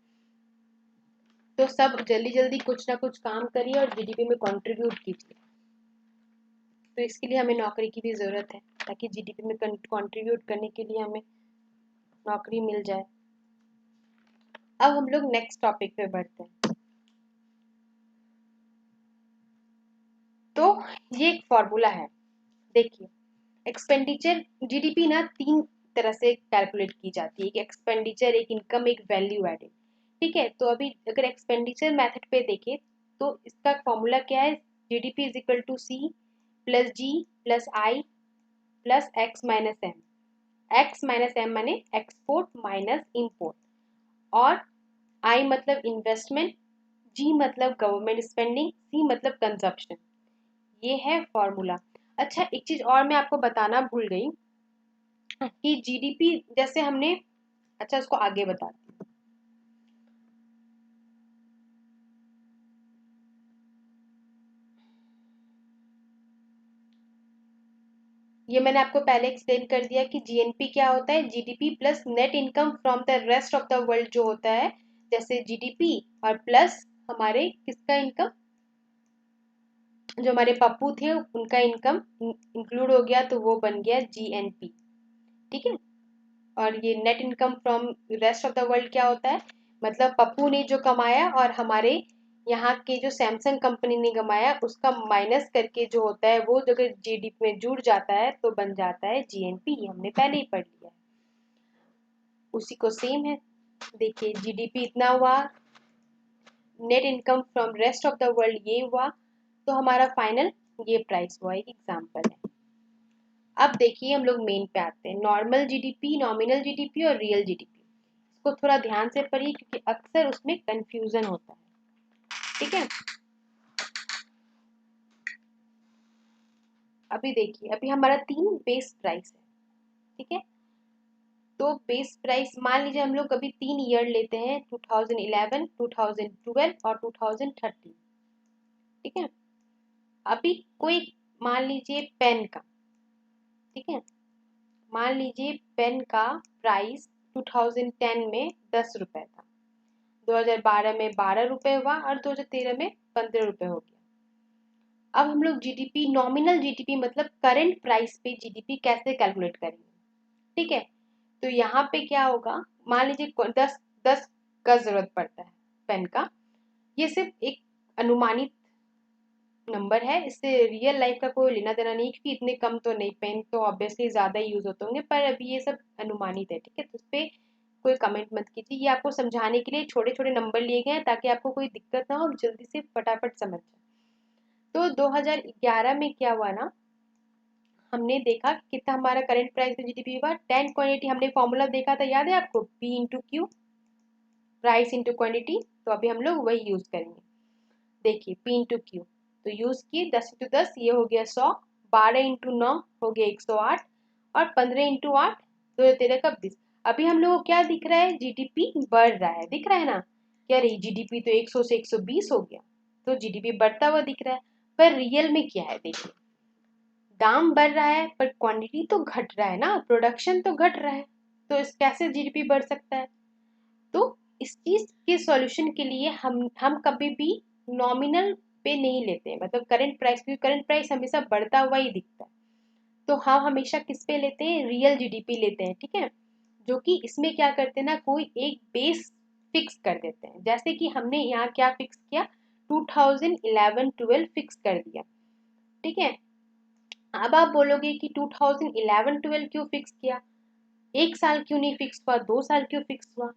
तो सब जल्दी जल्दी कुछ ना कुछ काम करिए और जीडीपी में कंट्रीब्यूट कीजिए। तो इसके लिए हमें नौकरी की भी ज़रूरत है, ताकि जीडीपी में कंट्रीब्यूट करने के लिए हमें नौकरी मिल जाए। अब हम लोग नेक्स्ट टॉपिक पे बढ़ते हैं। तो ये एक फॉर्मूला है, देखिए, एक्सपेंडिचर, जीडीपी ना तीन तरह से कैलकुलेट की जाती है, एक एक्सपेंडिचर, एक इनकम, एक वैल्यू एडेड। ठीक है। तो अभी अगर एक्सपेंडिचर मेथड पे देखें, तो इसका फॉर्मूला क्या है, GDP is equal to C plus G plus I plus X minus M. X minus M माने एक्सपोर्ट माइनस इम्पोर्ट, और आई मतलब इन्वेस्टमेंट, जी मतलब गवर्नमेंट स्पेंडिंग, सी मतलब कंजप्शन। ये है फॉर्मूला। अच्छा, एक चीज और मैं आपको बताना भूल गई कि जीडीपी, जैसे हमने अच्छा, उसको आगे बताती हूँ। ये मैंने आपको पहले एक्सप्लेन कर दिया कि जीएनपी क्या होता है, GDP plus net income from the rest of the world जो होता है, जैसे जीडीपी और प्लस हमारे किसका इनकम, जो हमारे पप्पू थे उनका इनकम इंक्लूड हो गया तो वो बन गया जीएनपी। ठीक है। और ये net income from rest of the world क्या होता है, मतलब पप्पू ने जो कमाया और हमारे यहाँ के जो सैमसंग कंपनी ने कमाया उसका माइनस करके जो होता है वो अगर जीडीपी में जुड़ जाता है तो बन जाता है जीएनपी। हमने पहले ही पढ़ लिया है। उसी को सेम है, देखिए जीडीपी इतना हुआ, net income from rest of the world ये हुआ, तो हमारा फाइनल ये प्राइस हुआ। एक एग्जाम्पल है। अब देखिए हम लोग मेन पे आते हैं, नॉर्मल जीडीपी, नॉमिनल जीडीपी और रियल जीडीपी। इसको थोड़ा ध्यान से पढ़िए क्योंकि अक्सर उसमें कंफ्यूजन होता है। ठीक है। अभी देखिए, अभी हमारा 3 बेस प्राइस है। ठीक है। तो बेस प्राइस मान लीजिए हम लोग अभी 3 ईयर लेते हैं, 2011, 2012 और 2013। ठीक है। अभी कोई मान लीजिए पेन का, ठीक है, मान लीजिए पेन का प्राइस 2010 में 10 रुपए था, 2012 में 12 रुपए हुआ और 2013 में 15 रुपए हो गया। अब हम लोग जीडीपी, नॉमिनल जीडीपी मतलब करंट प्राइस पे जीडीपी कैसे कैलकुलेट करेंगे। ठीक है। तो यहाँ पे क्या होगा, मान लीजिए 10 का जरूरत पड़ता है पेन का। ये सिर्फ एक अनुमानित नंबर है, इससे रियल लाइफ का कोई लेना देना नहीं, क्योंकि इतने कम तो नहीं, पेन तो ऑब्वियसली ज्यादा यूज होते होंगे, पर अभी ये सब अनुमानित है। ठीक है। तो इस पे कोई कमेंट मत कीजिए, ये आपको समझाने के लिए छोटे छोटे नंबर लिए गए हैं ताकि आपको कोई दिक्कत ना हो, जल्दी से फटाफट समझ जाए। तो 2011 में क्या हुआ ना, हमने देखा कितना हमारा करंट प्राइस पे जीडीपी हुआ 10 क्वांटिटी। हमने फॉर्मूला देखा था, याद है आपको, P into Q, price into quantity. तो अभी हम लोग वही यूज करेंगे। देखिए पी इंटू क्यू तो यूज किए, 10 इंटू 10 ये हो गया 100, 12 इंटू 9 हो गया 108 और 15 इंटू 8 2 13 का 20। अभी हम लोग को क्या दिख रहा है, जीडीपी बढ़ रहा है, दिख रहा है ना, क्या रही जीडीपी तो 100 से 120 हो गया, तो जीडीपी बढ़ता हुआ दिख रहा है। पर रियल में क्या है, देखिए दाम बढ़ रहा है पर क्वांटिटी तो घट रहा है ना, प्रोडक्शन तो घट रहा है, तो इस कैसे जीडीपी बढ़ सकता है। तो इस चीज के सॉल्यूशन के लिए हम कभी भी नॉमिनल पे नहीं लेते हैं, मतलब करंट प्राइस, क्योंकि करंट प्राइस हमेशा बढ़ता हुआ ही दिखता है। तो हम हमेशा किस पे लेते हैं, रियल जीडीपी लेते हैं। ठीक है। जो कि इसमें क्या करते हैं ना, कोई एक बेस फिक्स कर देते हैं, जैसे कि हमने यहाँ क्या फिक्स किया, 2011-12 फिक्स कर दिया। ठीक है। अब आप बोलोगे कि 2011-12 क्यों फिक्स किया, एक साल क्यों नहीं फिक्स हुआ, 2 साल क्यों फिक्स हुआ।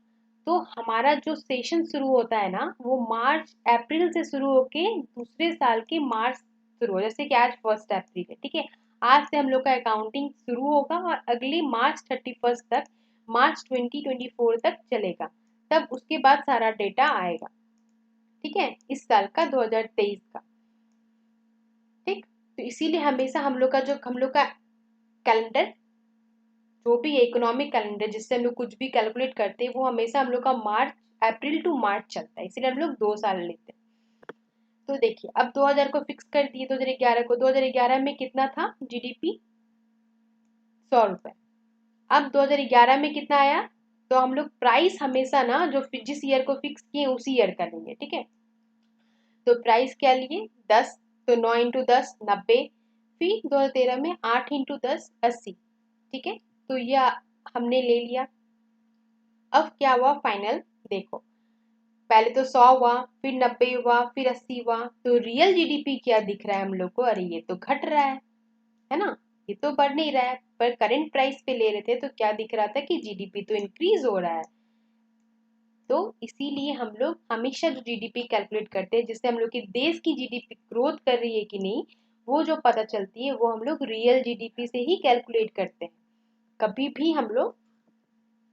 तो हमारा जो सेशन शुरू होता है ना, वो मार्च अप्रैल से शुरू होके दूसरे साल के मार्च शुरू हो, जैसे कि आज 1 अप्रैल है। ठीक है। आज से हम लोग का अकाउंटिंग शुरू होगा और अगले मार्च 31 तक, मार्च 2024 तक चलेगा, तब उसके बाद सारा डेटा आएगा। ठीक है, इस साल का 2023 का। ठीक। तो इसीलिए हमेशा हम लोग का कैलेंडर, जो भी इकोनॉमिक कैलेंडर जिससे हम लोग कुछ भी कैलकुलेट करते हैं, वो हमेशा हम लोग का मार्च, अप्रैल टू मार्च चलता है, इसलिए हम लोग 2 साल लेते हैं। तो देखिए अब 2000 को फिक्स कर दिए, 2011 को, 2011 में कितना था जीडीपी, 100 रुपए। अब 2011 में कितना आया, तो हम लोग प्राइस हमेशा ना जो जिस ईयर को फिक्स किए उसी ईयर का लेंगे। ठीक है। तो प्राइस क्या लिए, 10, तो 9 इंटू 10 90, फिर 2013 में 8 इंटू 10 80। ठीक है। तो यह हमने ले लिया। अब क्या हुआ फाइनल, देखो पहले तो 100 हुआ, फिर 90 हुआ, फिर 80 हुआ, तो रियल जीडीपी क्या दिख रहा है हम लोग को, अरे ये तो घट रहा है ना, ये तो बढ़ नहीं रहा है। पर करंट प्राइस पे ले रहे थे तो क्या दिख रहा था कि जीडीपी तो इंक्रीज हो रहा है। तो इसीलिए हम लोग हमेशा जो जीडीपी कैलकुलेट करते हैं, जिससे हम लोग की देश की जीडीपी ग्रोथ कर रही है कि नहीं, वो जो पता चलती है वो हम लोग रियल जीडीपी से ही कैलकुलेट करते हैं। कभी भी हम लोग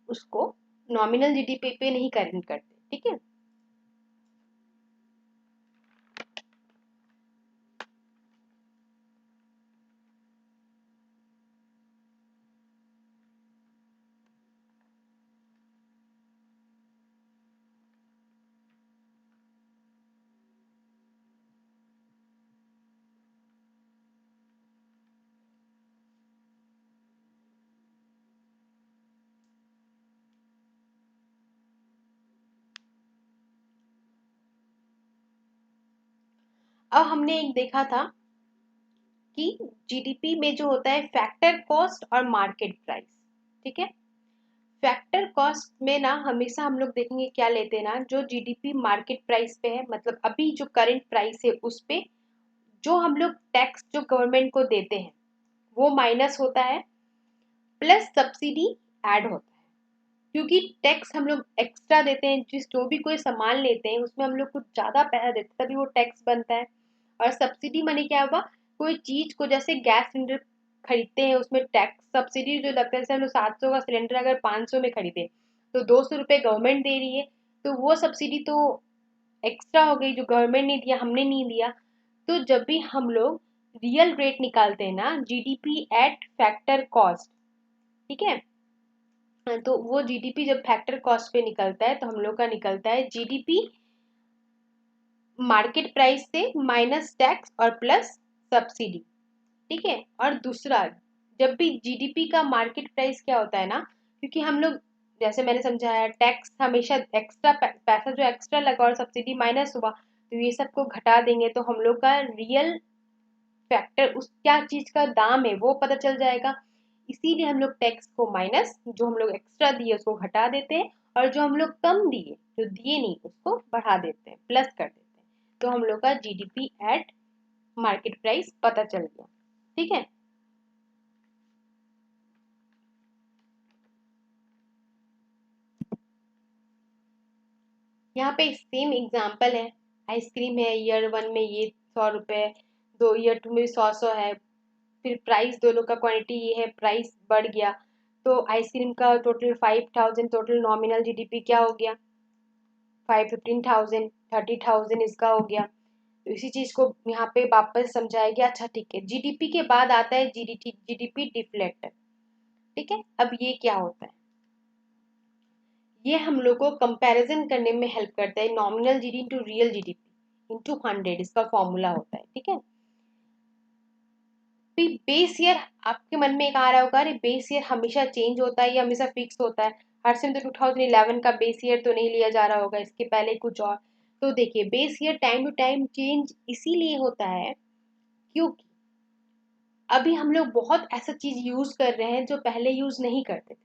उसको नॉमिनल जीडीपी पे नहीं कैलकुलेट करते। ठीक है। अब हमने एक देखा था कि जीडीपी में जो होता है फैक्टर कॉस्ट और मार्केट प्राइस, ठीक है। फैक्टर कॉस्ट में ना हमेशा हम लोग देखेंगे क्या लेते हैं ना, जो जीडीपी मार्केट प्राइस पे है, मतलब अभी जो करंट प्राइस है उस पे जो हम लोग टैक्स जो गवर्नमेंट को देते हैं वो माइनस होता है, प्लस सब्सिडी ऐड होता है। क्योंकि टैक्स हम लोग एक्स्ट्रा देते हैं, जिस जो भी कोई सामान लेते हैं उसमें हम लोग कुछ ज्यादा पैसा देते हैं तभी वो टैक्स बनता है। और सब्सिडी माने क्या हुआ, कोई चीज को जैसे गैस सिलेंडर खरीदते हैं उसमें टैक्स सब्सिडी जो लगता है, जैसे हम लोग 700 का सिलेंडर अगर 500 में खरीदे तो 200 रुपये गवर्नमेंट दे रही है, तो वो सब्सिडी तो एक्स्ट्रा हो गई, जो गवर्नमेंट ने दिया हमने नहीं दिया। तो जब भी हम लोग रियल रेट निकालते हैं ना, जीडीपी एट फैक्टर कॉस्ट, ठीक है, तो वो जीडीपी जब फैक्टर कॉस्ट पे निकलता है तो हम लोग का निकलता है जीडीपी मार्केट प्राइस से माइनस टैक्स और प्लस सब्सिडी, ठीक है। और दूसरा, जब भी जीडीपी का मार्केट प्राइस क्या होता है ना, क्योंकि हम लोग जैसे मैंने समझाया टैक्स हमेशा एक्स्ट्रा पैसा जो एक्स्ट्रा लगा और सब्सिडी माइनस हुआ तो ये सबको घटा देंगे तो हम लोग का रियल फैक्टर उस क्या चीज का दाम है वो पता चल जाएगा। इसीलिए हम लोग टैक्स को माइनस, जो हम लोग एक्स्ट्रा दिए उसको घटा देते हैं, और जो हम लोग कम दिए जो दिए नहीं उसको बढ़ा देते हैं, प्लस कर देते हैं। तो हम लोग का जीडीपी एट मार्केट प्राइस पता चल गया, ठीक है। यहाँ पे सेम एग्जाम्पल है, आइसक्रीम है, ईयर 1 में ये 100 रुपए, दो ईयर 2 में 100 है, फिर प्राइस दोनों का क्वांटिटी ये है, प्राइस बढ़ गया तो आइसक्रीम का टोटल 5000, टोटल नॉमिनल जीडीपी क्या हो गया 15,000, 30,000 इसका हो गया। तो इसी चीज को यहाँ पे वापस समझाया गया। अच्छा ठीक है, जीडीपी के बाद आता है जीडीपी डिफ्लेक्टर, ठीक है। अब ये क्या होता है, ये हम लोग को कंपैरिजन करने में हेल्प करता है, nominal GD into real GDP into 100 इसका फॉर्मूला होता है, ठीक है। बेस ईयर आपके मन में एक आ रहा होगा, अरे बेस ईयर हमेशा चेंज होता है या हमेशा फिक्स होता है, हर समय तो 2011 का बेस ईयर तो नहीं लिया जा रहा होगा, इसके पहले कुछ और। तो देखिए base year time to time change इसीलिए होता है क्योंकि अभी हम लोग बहुत ऐसा चीज यूज कर रहे हैं जो पहले यूज नहीं करते थे,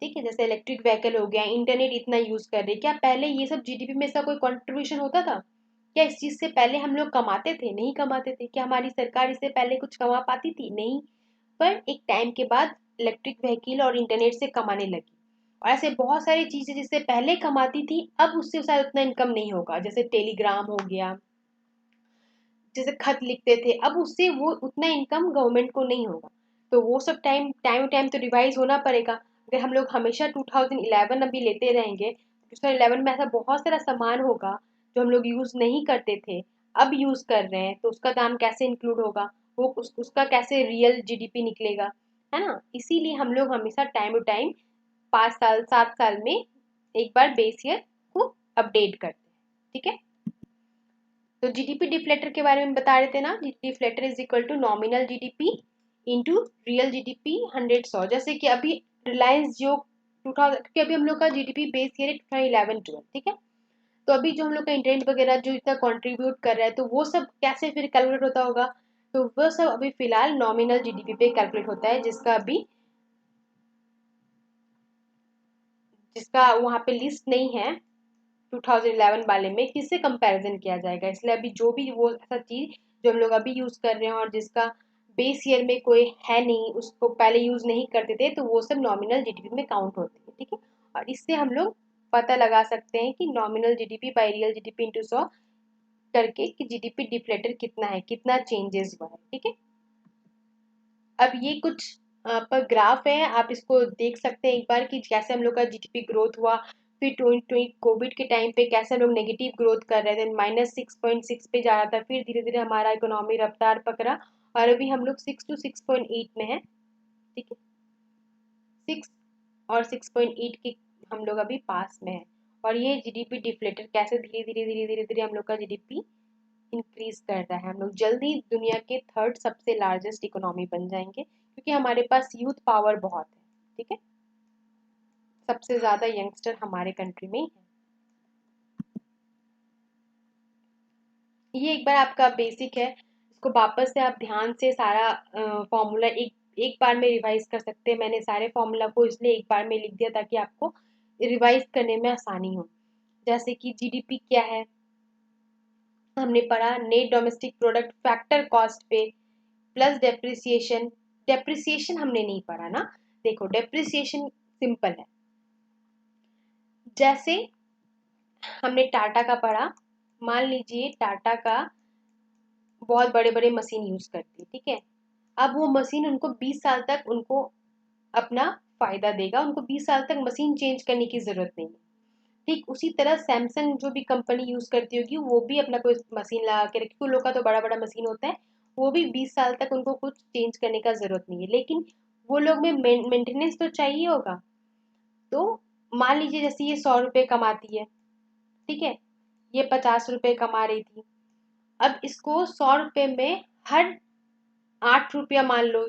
ठीक है। जैसे इलेक्ट्रिक व्हीकल हो गया, इंटरनेट इतना यूज कर रहे, क्या पहले ये सब जीडीपी में इसका कोई कंट्रीब्यूशन होता था? क्या इस चीज से पहले हम लोग कमाते थे? नहीं कमाते थे। क्या हमारी सरकार इससे पहले कुछ कमा पाती थी? नहीं। पर एक टाइम के बाद इलेक्ट्रिक व्हीकल और इंटरनेट से कमाने लगी, और ऐसे बहुत सारी चीजें जिससे पहले कमाती थी अब उससे शायद उतना इनकम नहीं होगा, जैसे टेलीग्राम हो गया, जैसे खत लिखते थे, अब उससे वो उतना इनकम गवर्नमेंट को नहीं होगा। तो वो सब टाइम टाइम टाइम तो रिवाइज होना पड़ेगा। अगर हम लोग हमेशा 2011 अभी लेते रहेंगे, 2011 में ऐसा बहुत सारा सामान होगा जो हम लोग यूज नहीं करते थे, अब यूज कर रहे हैं, तो उसका दाम कैसे इंक्लूड होगा, वो उसका कैसे रियल जीडीपी निकलेगा, है ना। इसीलिए हम लोग हमेशा टाइम टू टाइम 5 साल 7 साल में एक बार बेस ईयर को अपडेट करते हैं, ठीक है। तो जीडीपी डिफ्लेक्टर के बारे में बता रहे थे ना, deflector is equal to nominal GDP into real GDP 100 जैसे कि अभी रिलायंस जो 2000, क्योंकि अभी हम लोग का जीडीपी बेस ईयर है 2011-12, ठीक है। तो अभी जो हम लोग का इंटरनेट वगैरह जो इतना कंट्रीब्यूट कर रहा है तो वो सब कैसे फिर कैलकुलेट होता होगा, तो वो सब अभी फिलहाल नॉमिनल जीडीपी पे कैलकुलेट होता है, जिसका वहाँ पे लिस्ट नहीं है 2011 वाले में, किससे कंपैरिजन किया जाएगा। इसलिए अभी जो भी वो ऐसा चीज जो हम लोग अभी यूज कर रहे हैं और जिसका बेस ईयर में कोई है नहीं, उसको पहले यूज नहीं करते थे, तो वो सब नॉमिनल जीडीपी में काउंट होती है, ठीक है। और इससे हम लोग पता लगा सकते हैं कि nominal GDP by real GDP into 100 करके कि जीडीपी डिफ्लेटर कितना है, कितना चेंजेस हुआ है, ठीक है। अब ये कुछ पर ग्राफ है, आप इसको देख सकते हैं एक बार कि कैसे हम लोग का जीडीपी ग्रोथ हुआ, फिर 2020 कोविड के टाइम पे कैसे हम लोग नेगेटिव ग्रोथ कर रहे थे, -6.6 पे जा रहा था, फिर धीरे धीरे हमारा इकोनॉमी रफ्तार पकड़ा और अभी हम लोग 6 to 6.8 में है, ठीक है। 6 और 6.8 के हम लोग अभी पास में है। और ये जीडीपी डिफ्लेटर कैसे धीरे धीरे धीरे धीरे धीरे हम लोग का जीडीपी इंक्रीज कर रहा है, हम लोग जल्दी दुनिया के थर्ड सबसे लार्जेस्ट इकोनॉमी बन जाएंगे क्योंकि हमारे पास यूथ पावर बहुत है, ठीक है। सबसे ज्यादा यंगस्टर हमारे कंट्री में ही है। ये एक बार आपका बेसिक है, इसको वापस से आप ध्यान से सारा फॉर्मूला एक एक बार में रिवाइज कर सकते हैं। मैंने सारे फॉर्मूला को इसलिए एक बार में लिख दिया ताकि आपको रिवाइज करने में आसानी हो। जैसे कि जीडीपी क्या है, हमने पढ़ा net domestic product factor cost पे प्लस डेप्रिसिएशन। डेप्रिसिएशन हमने नहीं पढ़ा ना। देखो डेप्रिसिएशन सिंपल है, जैसे हमने टाटा का पढ़ा, मान लीजिए टाटा का बहुत बड़े बड़े मशीन यूज करती है, ठीक है। अब वो मशीन उनको 20 साल तक उनको अपना फायदा देगा, उनको 20 साल तक मशीन चेंज करने की जरूरत नहीं है। ठीक उसी तरह सैमसंग जो भी कंपनी यूज करती होगी वो भी अपना कोई मशीन लगा के रखी, उन लोग का तो बड़ा बड़ा मशीन होता है, वो भी 20 साल तक उनको कुछ चेंज करने का जरूरत नहीं है। लेकिन वो लोग में मेंटेनेंस तो चाहिए होगा। तो मान लीजिए जैसे ये 100 रुपये कमाती है, ठीक है, ये 50 रुपये कमा रही थी। अब इसको 100 रुपये में हर 8 रुपया मान लो,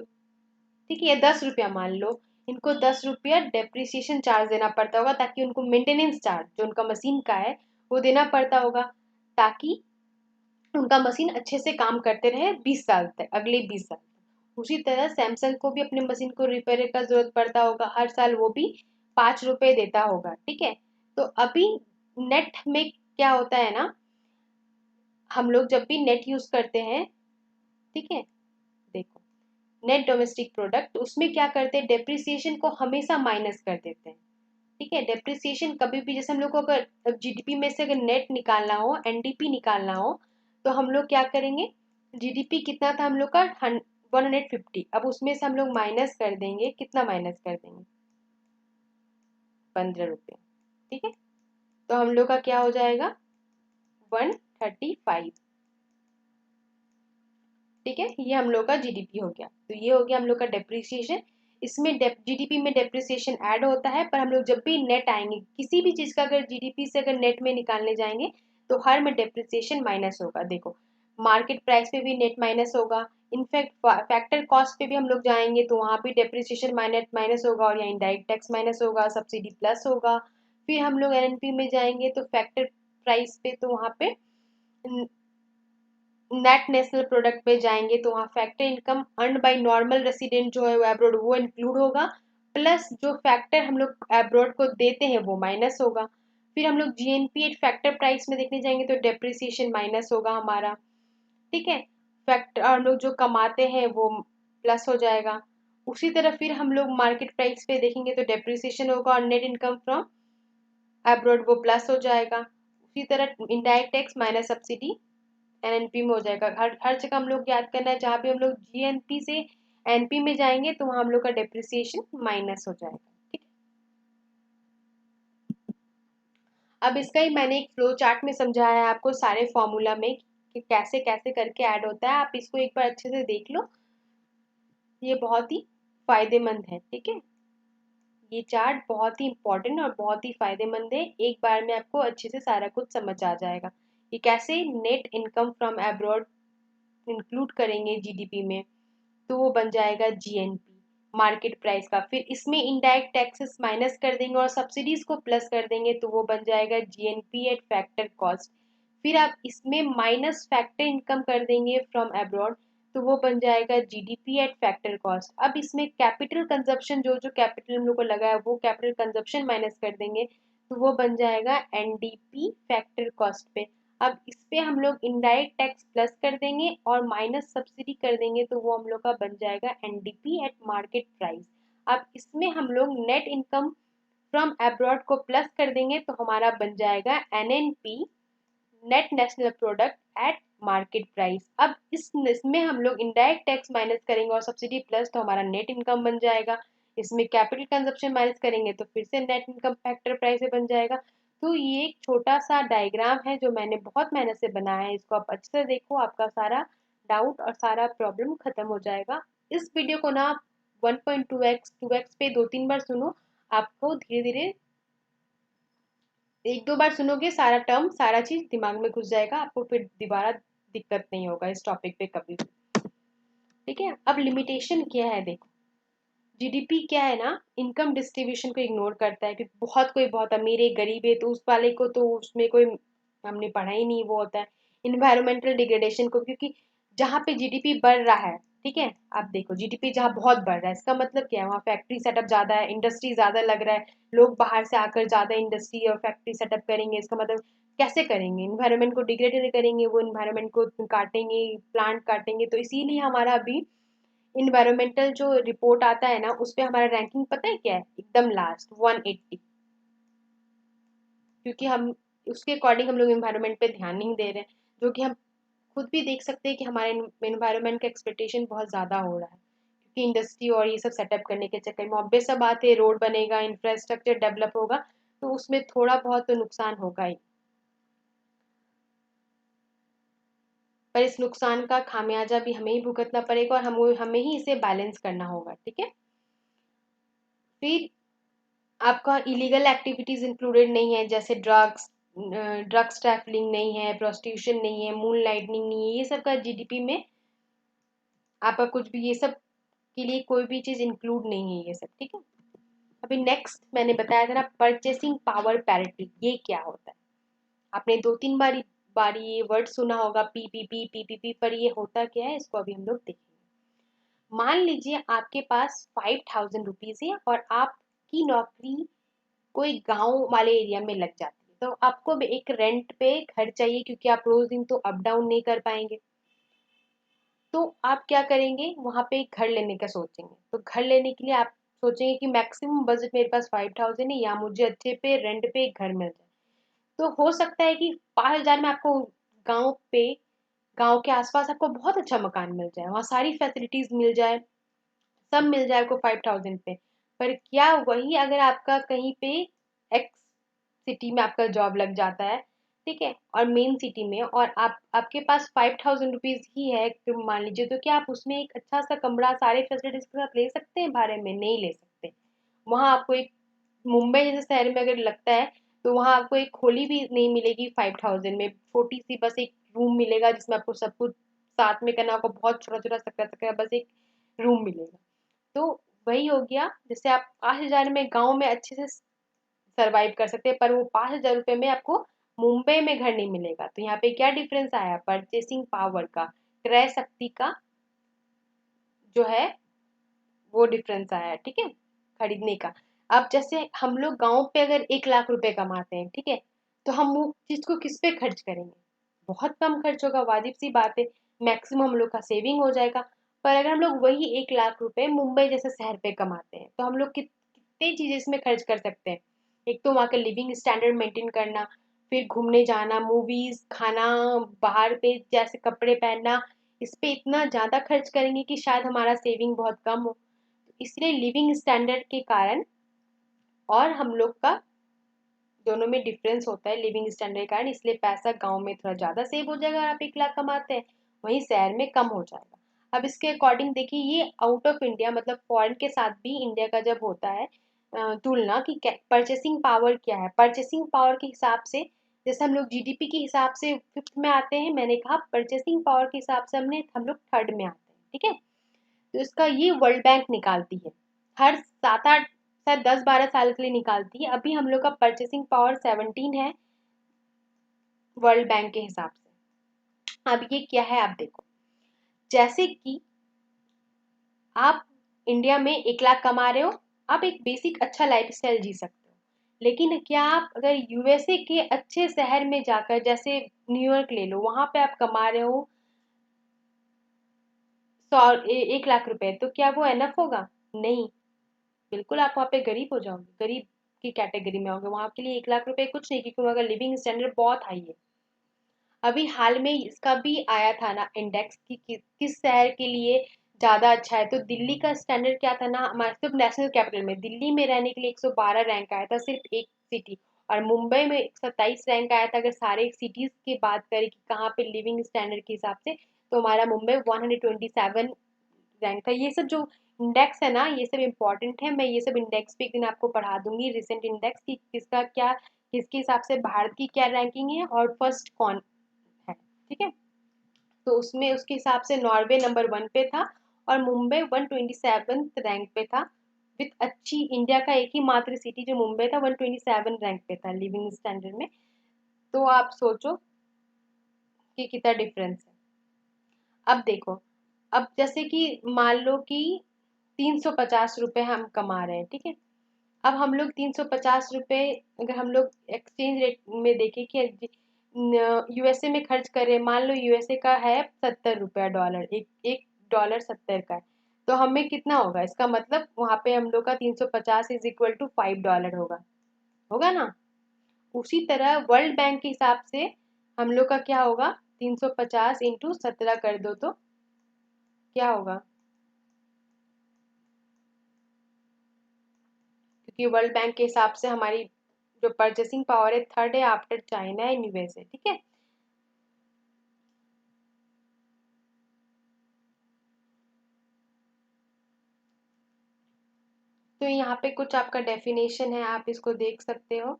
ठीक है, 10 रुपया मान लो, इनको 10 रुपया डेप्रिसिएशन चार्ज देना पड़ता होगा, ताकि उनको मेंटेनेंस चार्ज जो उनका मशीन का है वो देना पड़ता होगा, ताकि उनका मशीन अच्छे से काम करते रहे 20 साल तक, अगले 20 साल तक। उसी तरह सैमसंग को भी अपने मशीन को रिपेयर का जरूरत पड़ता होगा, हर साल वो भी 5 रुपये देता होगा, ठीक है। तो अभी नेट में क्या होता है ना, हम लोग जब भी नेट यूज करते हैं, ठीक है, देखो नेट डोमेस्टिक प्रोडक्ट उसमें क्या करते हैं, डेप्रिसिएशन को हमेशा माइनस कर देते हैं, ठीक है। डेप्रिसिएशन कभी भी, जैसे हम लोग को अगर जीडीपी में से अगर नेट निकालना हो, एनडीपी निकालना हो, तो हम लोग क्या करेंगे, जीडीपी कितना था हम लोग का 150, अब उसमें से हम लोग माइनस कर देंगे, कितना माइनस कर देंगे, 15 रुपये, ठीक है। तो हम लोग का क्या हो जाएगा 135, ठीक है, ये हम लोग का जीडीपी हो गया। तो ये हो गया हम लोग का डेप्रिसिएशन। इसमें जीडीपी में डेप्रिसिएशन ऐड होता है, पर हम लोग जब भी नेट आएंगे किसी भी चीज का, अगर जीडीपी से अगर नेट में निकालने जाएंगे तो हर में डेप्रिसिएशन माइनस होगा। देखो मार्केट प्राइस पे भी नेट माइनस होगा, इनफैक्ट फैक्टर कॉस्ट पे भी हम लोग जाएंगे तो वहां भी डेप्रिसिएशन माइनस माइनस होगा, और यहाँ इनडायरेक्ट टैक्स माइनस होगा, सब्सिडी प्लस होगा। फिर हम लोग एनएनपी में जाएंगे तो फैक्टर प्राइस पे, तो वहां पे नेट नेशनल प्रोडक्ट पे जाएंगे तो वहाँ factor income earn by normal resident जो है वो अब्रॉड, वो इंक्लूड होगा, प्लस जो फैक्टर हम लोग अब्रॉड को देते हैं वो माइनस होगा। फिर हम लोग जीएनपी एट फैक्टर प्राइस में देखने जाएंगे तो डेप्रिसिएशन माइनस होगा हमारा, ठीक है। फैक्टर हम लोग जो कमाते हैं वो प्लस हो जाएगा। उसी तरह फिर हम लोग मार्केट प्राइस पे देखेंगे तो डेप्रिसिएशन होगा, और नेट इनकम फ्रॉम अब्रॉड वो प्लस हो जाएगा। उसी तरह indirect tax minus subsidy NNP में हो जाएगा। हर हर जगह हम लोग याद करना है, जहाँ भी हम लोग जीएनपी से एनपी में जाएंगे तो वहाँ हम लोग का डेप्रिसिएशन माइनस हो जाएगा, ठीक है। अब इसका ही मैंने एक फ्लो चार्ट में समझाया है आपको सारे फॉर्मूला में कि कैसे कैसे करके ऐड होता है, आप इसको एक बार अच्छे से देख लो, ये बहुत ही फायदेमंद है, ठीक है। ये चार्ट बहुत ही इंपॉर्टेंट और बहुत ही फायदेमंद है, एक बार में आपको अच्छे से सारा कुछ समझ आ जाएगा कि कैसे net income from abroad include करेंगे जीडीपी में, तो वो बन जाएगा जीएनपी मार्केट प्राइस का। फिर इसमें इनडायरेक्ट टैक्सेस माइनस कर देंगे और सब्सिडीज को प्लस कर देंगे तो वो बन जाएगा जीएनपी एट फैक्टर कॉस्ट। फिर आप इसमें माइनस फैक्टर इनकम कर देंगे फ्रॉम अब्रॉड तो वो बन जाएगा जीडीपी एट फैक्टर कॉस्ट। अब इसमें कैपिटल कंजप्शन, जो जो कैपिटल हम लोग को लगा है वो कैपिटल कंजप्शन माइनस कर देंगे तो वो बन जाएगा एनडीपी फैक्टर कॉस्ट पे। अब इस पे हम लोग इनडायरेक्ट टैक्स प्लस कर देंगे और माइनस सब्सिडी कर देंगे तो वो हम लोग का बन जाएगा एनडीपी एट मार्केट प्राइस। अब इसमें हम लोग नेट इनकम फ्रॉम अब्रॉड को प्लस कर देंगे तो हमारा बन जाएगा NNP net national product at market price. अब इसमें हम लोग इनडायरेक्ट टैक्स माइनस करेंगे और सब्सिडी प्लस तो हमारा नेट इनकम बन जाएगा। इसमें कैपिटल कंजप्शन माइनस करेंगे तो फिर से नेट इनकम फैक्टर प्राइस से बन जाएगा। तो ये एक छोटा सा डायग्राम है जो मैंने बहुत मेहनत से बनाया है, इसको आप अच्छे से देखो, आपका सारा डाउट और सारा प्रॉब्लम खत्म हो जाएगा। इस वीडियो को ना 1.2x 2x पे 2-3 बार सुनो, आपको धीरे धीरे एक दो बार सुनोगे सारा टर्म सारा चीज दिमाग में घुस जाएगा, आपको फिर दोबारा दिक्कत नहीं होगा इस टॉपिक पे कभी भी, ठीक है। अब लिमिटेशन क्या है, देखो जीडीपी क्या है ना, इनकम डिस्ट्रीब्यूशन को इग्नोर करता है, क्योंकि बहुत कोई बहुत अमीर है गरीब है तो उस वाले को तो उसमें कोई हमने पढ़ा ही नहीं वो होता है। इन्वायरमेंटल डिग्रेडेशन को, क्योंकि जहाँ पे जीडीपी बढ़ रहा है, ठीक है, आप देखो जीडीपी जहाँ बहुत बढ़ रहा है, इसका मतलब क्या है, वहाँ फैक्ट्री सेटअप ज़्यादा है, इंडस्ट्री ज़्यादा लग रहा है, लोग बाहर से आकर ज़्यादा इंडस्ट्री और फैक्ट्री सेटअप करेंगे, इसका मतलब कैसे करेंगे, इन्वायरमेंट को डिग्रेड करेंगे, वो इन्वायरमेंट को काटेंगे, प्लांट काटेंगे, तो इसीलिए हमारा अभी इन्वायरमेंटल जो रिपोर्ट आता है ना, उस पर हमारा रैंकिंग पता है क्या है, एकदम लास्ट 180, क्योंकि हम उसके अकॉर्डिंग हम लोग इन्वायरमेंट पे ध्यान नहीं दे रहे हैं, जो कि हम खुद भी देख सकते हैं कि हमारे इन्वायरमेंट का एक्सपेक्टेशन बहुत ज़्यादा हो रहा है, क्योंकि इंडस्ट्री और ये सब सेटअप करने के चक्कर में ऑब्वियस सा बात है, रोड बनेगा, इंफ्रास्ट्रक्चर डेवलप होगा, तो उसमें थोड़ा बहुत तो नुकसान होगा ही, पर इस नुकसान का खामियाजा भी हमें ही भुगतना पड़ेगा, और हमें ही इसे बैलेंस करना होगा, ठीक है। फिर आपका इलीगल एक्टिविटीज इंक्लूडेड नहीं है, जैसे ड्रग्स ट्रैफिकिंग नहीं है, प्रोस्टिट्यूशन नहीं है, मून लाइटनिंग नहीं है, ये सब का जीडीपी में आपका कुछ भी, ये सब के लिए कोई भी चीज़ इंक्लूड नहीं है, ये सब, ठीक है। अभी नेक्स्ट मैंने बताया था ना, परचेसिंग पावर पैरिटी, ये क्या होता है, आपने 2-3 बारी ये वर्ड सुना होगा, पीपीपी, पर ये होता क्या है, इसको अभी हम लोग देखेंगे। मान लीजिए आपके पास 5,000 रुपीज है और आपकी नौकरी कोई गांव वाले एरिया में लग जाती है, तो आपको भी एक रेंट पे घर चाहिए, क्योंकि आप रोज दिन तो अप डाउन नहीं कर पाएंगे, तो आप क्या करेंगे, वहां पे एक घर लेने का सोचेंगे, तो घर लेने के लिए आप सोचेंगे कि मैक्सिमम बजट मेरे पास 5,000 है, या मुझे अच्छे पे रेंट पे एक घर मिल जाए, तो हो सकता है कि 5,000 में आपको गाँव पे गाँव के आसपास आपको बहुत अच्छा मकान मिल जाए, वहाँ सारी फैसिलिटीज मिल जाए, सब मिल जाए आपको 5,000 पे, पर क्या वही अगर आपका कहीं पे एक्स सिटी में आपका जॉब लग जाता है, ठीक है, और मेन सिटी में, और आपके पास 5,000 रुपीज ही है, तो मान लीजिए, तो क्या आप उसमें एक अच्छा सा कमरा सारे फैसिलिटीज के साथ ले सकते हैं भाड़े में, नहीं ले सकते, वहां आपको एक मुंबई जैसे शहर में अगर लगता है, तो वहां आपको एक खोली भी नहीं मिलेगी 5,000 में, छोटी सी बस एक रूम मिलेगा, जिसमें आपको सब कुछ साथ में करना होगा, बहुत छोटा छोटा सकता सकता बस एक रूम मिलेगा, तो वही हो गया, जैसे आप 5,000 में गांव में अच्छे से सरवाइव कर सकते हैं, पर वो 5,000 रुपये में आपको मुंबई में घर नहीं मिलेगा, तो यहाँ पे क्या डिफरेंस आया, परचेसिंग पावर का, क्रय शक्ति का जो है वो डिफरेंस आया है, ठीक है, खरीदने का। अब जैसे हम लोग गांव पे अगर 1 लाख रुपए कमाते हैं, ठीक है, तो हम वो चीज को किस पे खर्च करेंगे, बहुत कम खर्च होगा, वाजिब सी बात है, मैक्सिमम हम लोग का सेविंग हो जाएगा, पर अगर हम लोग वही 1 लाख रुपए मुंबई जैसे शहर पे कमाते हैं, तो हम लोग कितनी चीजें इसमें खर्च कर सकते हैं, एक तो वहाँ का लिविंग स्टैंडर्ड मेंटेन करना, फिर घूमने जाना, मूवीज, खाना, बाहर पे जैसे कपड़े पहनना, इस पे इतना ज्यादा खर्च करेंगे कि शायद हमारा सेविंग बहुत कम हो, इसलिए लिविंग स्टैंडर्ड के कारण और हम लोग का दोनों में डिफरेंस होता है, लिविंग स्टैंडर्ड के कारण, इसलिए पैसा गांव में थोड़ा ज़्यादा सेव हो जाएगा, आप 1 लाख कमाते हैं, वहीं शहर में कम हो जाएगा। अब इसके अकॉर्डिंग देखिए, ये आउट ऑफ इंडिया मतलब फॉरेन के साथ भी इंडिया का जब होता है तुलना कि परचेसिंग पावर क्या है, परचेसिंग पावर के हिसाब से, जैसे हम लोग जीडीपी के हिसाब से फिफ्थ में आते हैं, मैंने कहा परचेसिंग पावर के हिसाब से हम लोग थर्ड में आते हैं, ठीक है, तो इसका ये वर्ल्ड बैंक निकालती है, हर 7-8 शायद 10-12 साल के लिए निकालती है, अभी हम लोग का परचेसिंग पावर 17 है वर्ल्ड बैंक के हिसाब से। अब ये क्या है आप देखो, जैसे कि आप इंडिया में 1 लाख कमा रहे हो, आप एक बेसिक अच्छा लाइफस्टाइल जी सकते हो, लेकिन क्या आप अगर यूएसए के अच्छे शहर में जाकर, जैसे न्यूयॉर्क ले लो, वहां पे आप कमा रहे हो 1 लाख रुपए, तो क्या वो एनफ होगा, नहीं, बिल्कुल आप वहाँ पे गरीब हो जाओगे, गरीब की कैटेगरी में होगे, वहाँ के लिए 1 लाख रुपए कुछ नहीं, क्योंकि वहाँ का लिविंग स्टैंडर्ड बहुत हाई है। अभी हाल में इसका भी आया था ना इंडेक्स की किस शहर के लिए ज्यादा अच्छा है, तो दिल्ली का स्टैंडर्ड क्या था ना, हमारे सिर्फ नेशनल कैपिटल में दिल्ली में रहने के लिए 112 रैंक आया था, सिर्फ एक सिटी, और मुंबई में 27 रैंक आया था, अगर सारे सिटीज की बात करें कि कहाँ पे लिविंग स्टैंडर्ड के हिसाब से, तो हमारा मुंबई 127 रैंक था। ये सब जो इंडेक्स है ना, ये सब इम्पोर्टेंट है, मैं ये सब इंडेक्स भी एक दिन आपको पढ़ा दूंगी, रिसेंट इंडेक्स की किसका क्या, किसके हिसाब से भारत की क्या रैंकिंग है और फर्स्ट कौन है, ठीक है, तो उसमें उसके हिसाब से नॉर्वे नंबर 1 पे था और मुंबई 127 रैंक पे था, विथ अच्छी, इंडिया का एक ही मात्र सिटी जो मुंबई था 127 रैंक पे था लिविंग स्टैंडर्ड में, तो आप सोचो कि कितना डिफरेंस है। अब देखो, अब जैसे कि मान लो कि 350 रुपये हम कमा रहे हैं, ठीक है। अब हम लोग 350 रुपये अगर हम लोग एक्सचेंज रेट में देखें कि यूएसए में खर्च कर रहे हैं, मान लो यूएसए का है 70 रुपया डॉलर, एक डॉलर 70 का है, तो हमें कितना होगा, इसका मतलब वहाँ पे हम लोग का 350 इज इक्वल टू $5 होगा, होगा ना। उसी तरह वर्ल्ड बैंक के हिसाब से हम लोग का क्या होगा, 350 इंटू 17 कर दो तो क्या होगा, क्योंकि वर्ल्ड बैंक के हिसाब से हमारी जो परचेसिंग पावर है थर्ड है आफ्टर चाइना एंड यूएसए, ठीक है। तो यहाँ पे कुछ आपका डेफिनेशन है, आप इसको देख सकते हो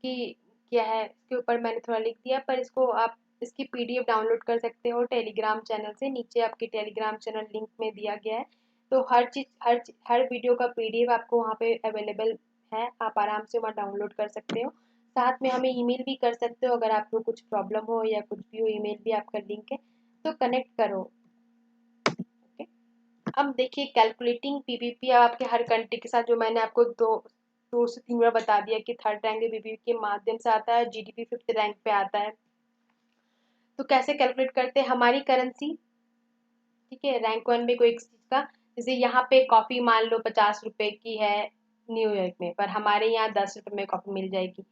कि क्या है। इसके ऊपर मैंने थोड़ा लिख दिया, पर इसको आप इसकी पीडीएफ डाउनलोड कर सकते हो टेलीग्राम चैनल से, नीचे आपके टेलीग्राम चैनल लिंक में दिया गया है। तो हर वीडियो का पीडीएफ आपको वहाँ पे अवेलेबल है, आप आराम से वहाँ डाउनलोड कर सकते हो। साथ में हमें ईमेल भी कर सकते हो, अगर आपको कुछ प्रॉब्लम हो या कुछ भी हो, ईमेल भी आपका लिंक है, तो कनेक्ट करो। ओके, अब देखिए कैलकुलेटिंग पीपीपी आपके हर कंट्री के साथ, जो मैंने आपको दो से तीन बार बता दिया कि थर्ड रैंक पीपीपी के माध्यम से आता है, जीडीपी फिफ्थ रैंक पे आता है। तो कैसे कैलकुलेट करते हैं, हमारी करेंसी, ठीक है, रैंक वन में कोई एक चीज का, जैसे यहाँ पे कॉफी मान लो 50 रुपए की है न्यूयॉर्क में, पर हमारे यहाँ 10 रुपए में कॉफी मिल जाएगी,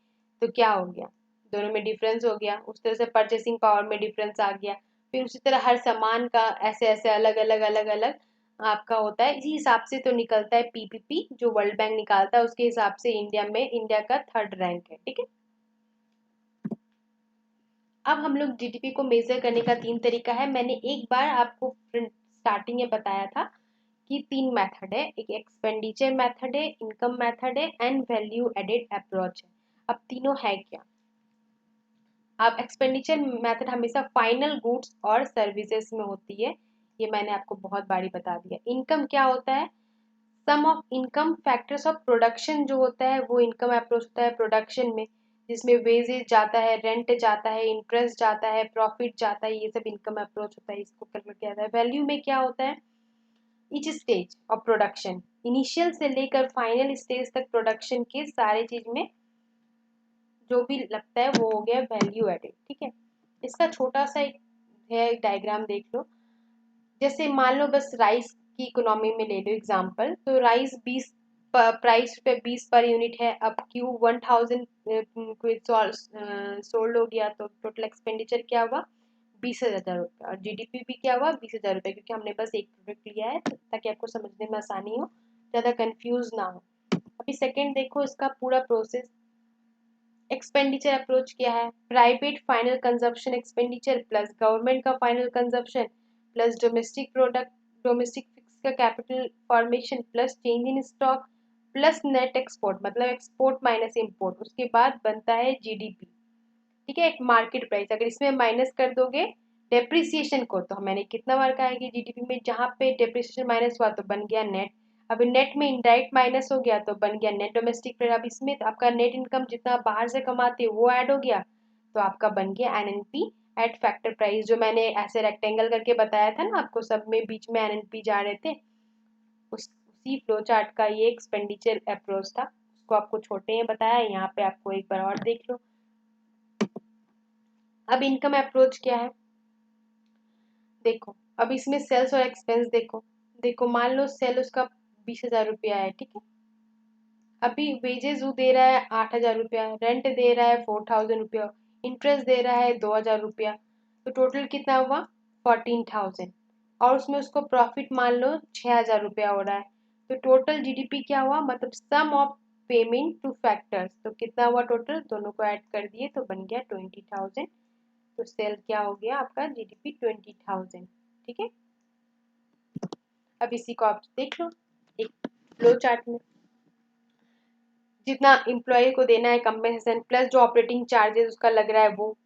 तो क्या हो गया, दोनों में डिफरेंस हो गया। उस तरह से परचेसिंग पावर में डिफरेंस आ गया। फिर उसी तरह हर सामान का ऐसे ऐसे अलग अलग आपका होता है, इसी हिसाब से तो निकलता है पीपीपी, जो वर्ल्ड बैंक निकालता है उसके हिसाब से इंडिया का थर्ड रैंक है, ठीक है। अब हम लोग जीडीपी को मेजर करने का तीन तरीका है, मैंने एक बार आपको स्टार्टिंग में बताया था कि तीन मेथड है, एक एक्सपेंडिचर मेथड है, इनकम मेथड है एंड वैल्यू एडेड अप्रोच है। अब तीनों है क्या, अब एक्सपेंडिचर मेथड हमेशा फाइनल गुड्स और सर्विसेज में होती है, ये मैंने आपको बहुत बारी बता दिया। इनकम क्या होता है, sum of income factors of production जो होता है वो इनकम अप्रोच होता है प्रोडक्शन में, जिसमें वेजेज जाता है, रेंट जाता है, इंटरेस्ट जाता है, प्रॉफिट जाता है, ये सब इनकम अप्रोच होता है, इसको कैलकुलेट किया जाता है। वैल्यू में क्या होता है, each stage of production, initial से लेकर फाइनल स्टेज तक प्रोडक्शन के सारे चीज में जो भी लगता है वो हो गया वैल्यू एडेड, ठीक है। इसका छोटा सा एक है डायग्राम देख लो, जैसे मान लो बस राइस की इकोनॉमी में ले लो एग्जांपल, तो राइस 20 प्राइस पे 20 पर यूनिट है, अब क्यू 1000 सोल्ड हो गया, तो टोटल एक्सपेंडिचर क्या हुआ, 20,000 रुपये, और जीडीपी भी क्या हुआ, 20,000 रुपये, क्योंकि हमने बस एक प्रोडक्ट लिया है, ताकि आपको समझने में आसानी हो, ज़्यादा कंफ्यूज ना हो। अभी सेकेंड देखो इसका पूरा प्रोसेस। एक्सपेंडिचर अप्रोच क्या है, private final consumption expenditure plus government का final consumption plus domestic fixed का capital formation plus change in stock plus net export, मतलब एक्सपोर्ट माइनस इंपोर्ट, उसके बाद बनता है जीडीपी, ठीक है, एक मार्केट प्राइस। अगर इसमें माइनस कर दोगे डेप्रिसिएशन को, तो मैंने कितना बार कहा है कि जीडीपी में जहाँ पे डेप्रिसिएशन माइनस हुआ तो बन गया नेट, अब नेट में इनडायरेक्ट माइनस हो गया तो बन गया नेट डोमेस्टिक प्रोडक्ट। अब इसमें तो आपका नेट इनकम जितना बाहर से कमाते हो वो ऐड हो गया, तो आपका बन गया एनएनपी एट फैक्टर प्राइस, जो मैंने ऐसे रेक्टेंगल करके बताया था ना आपको, सब में बीच में एनएनपी जा रहे थे, उसी फ्लो चार्ट का ये एक्सपेंडिचर अप्रोच था, उसको आपको छोटे में बताया, यहाँ पे आपको एक बार और देख लो। अब इनकम अप्रोच क्या है, देखो अब इसमें सेल्स और एक्सपेंस देखो, देखो मान लो सेल उसका 20,000 रुपया है, ठीक है। अभी वेजेस वो दे रहा है 8,000 रुपया, रेंट दे रहा है 4,000 रुपया, इंटरेस्ट दे रहा है 2,000 रुपया, तो टोटल कितना हुआ 14,000, और उसमें उसको प्रॉफिट मान लो 6,000 रुपया हो रहा है, तो टोटल जीडीपी क्या हुआ, मतलब सम ऑफ पेमेंट टू फैक्टर्स, तो कितना हुआ टोटल, दोनों को ऐड कर दिए तो बन गया 20,000, तो सेल क्या हो गया आपका जीडीपी 20,000, ठीक है। अब इसी को आप देख लो एक फ्लो चार्ट में, जितना एम्प्लॉय को देना है कंपेंसेशन प्लस जो ऑपरेटिंग चार्जेस उसका लग रहा है, वो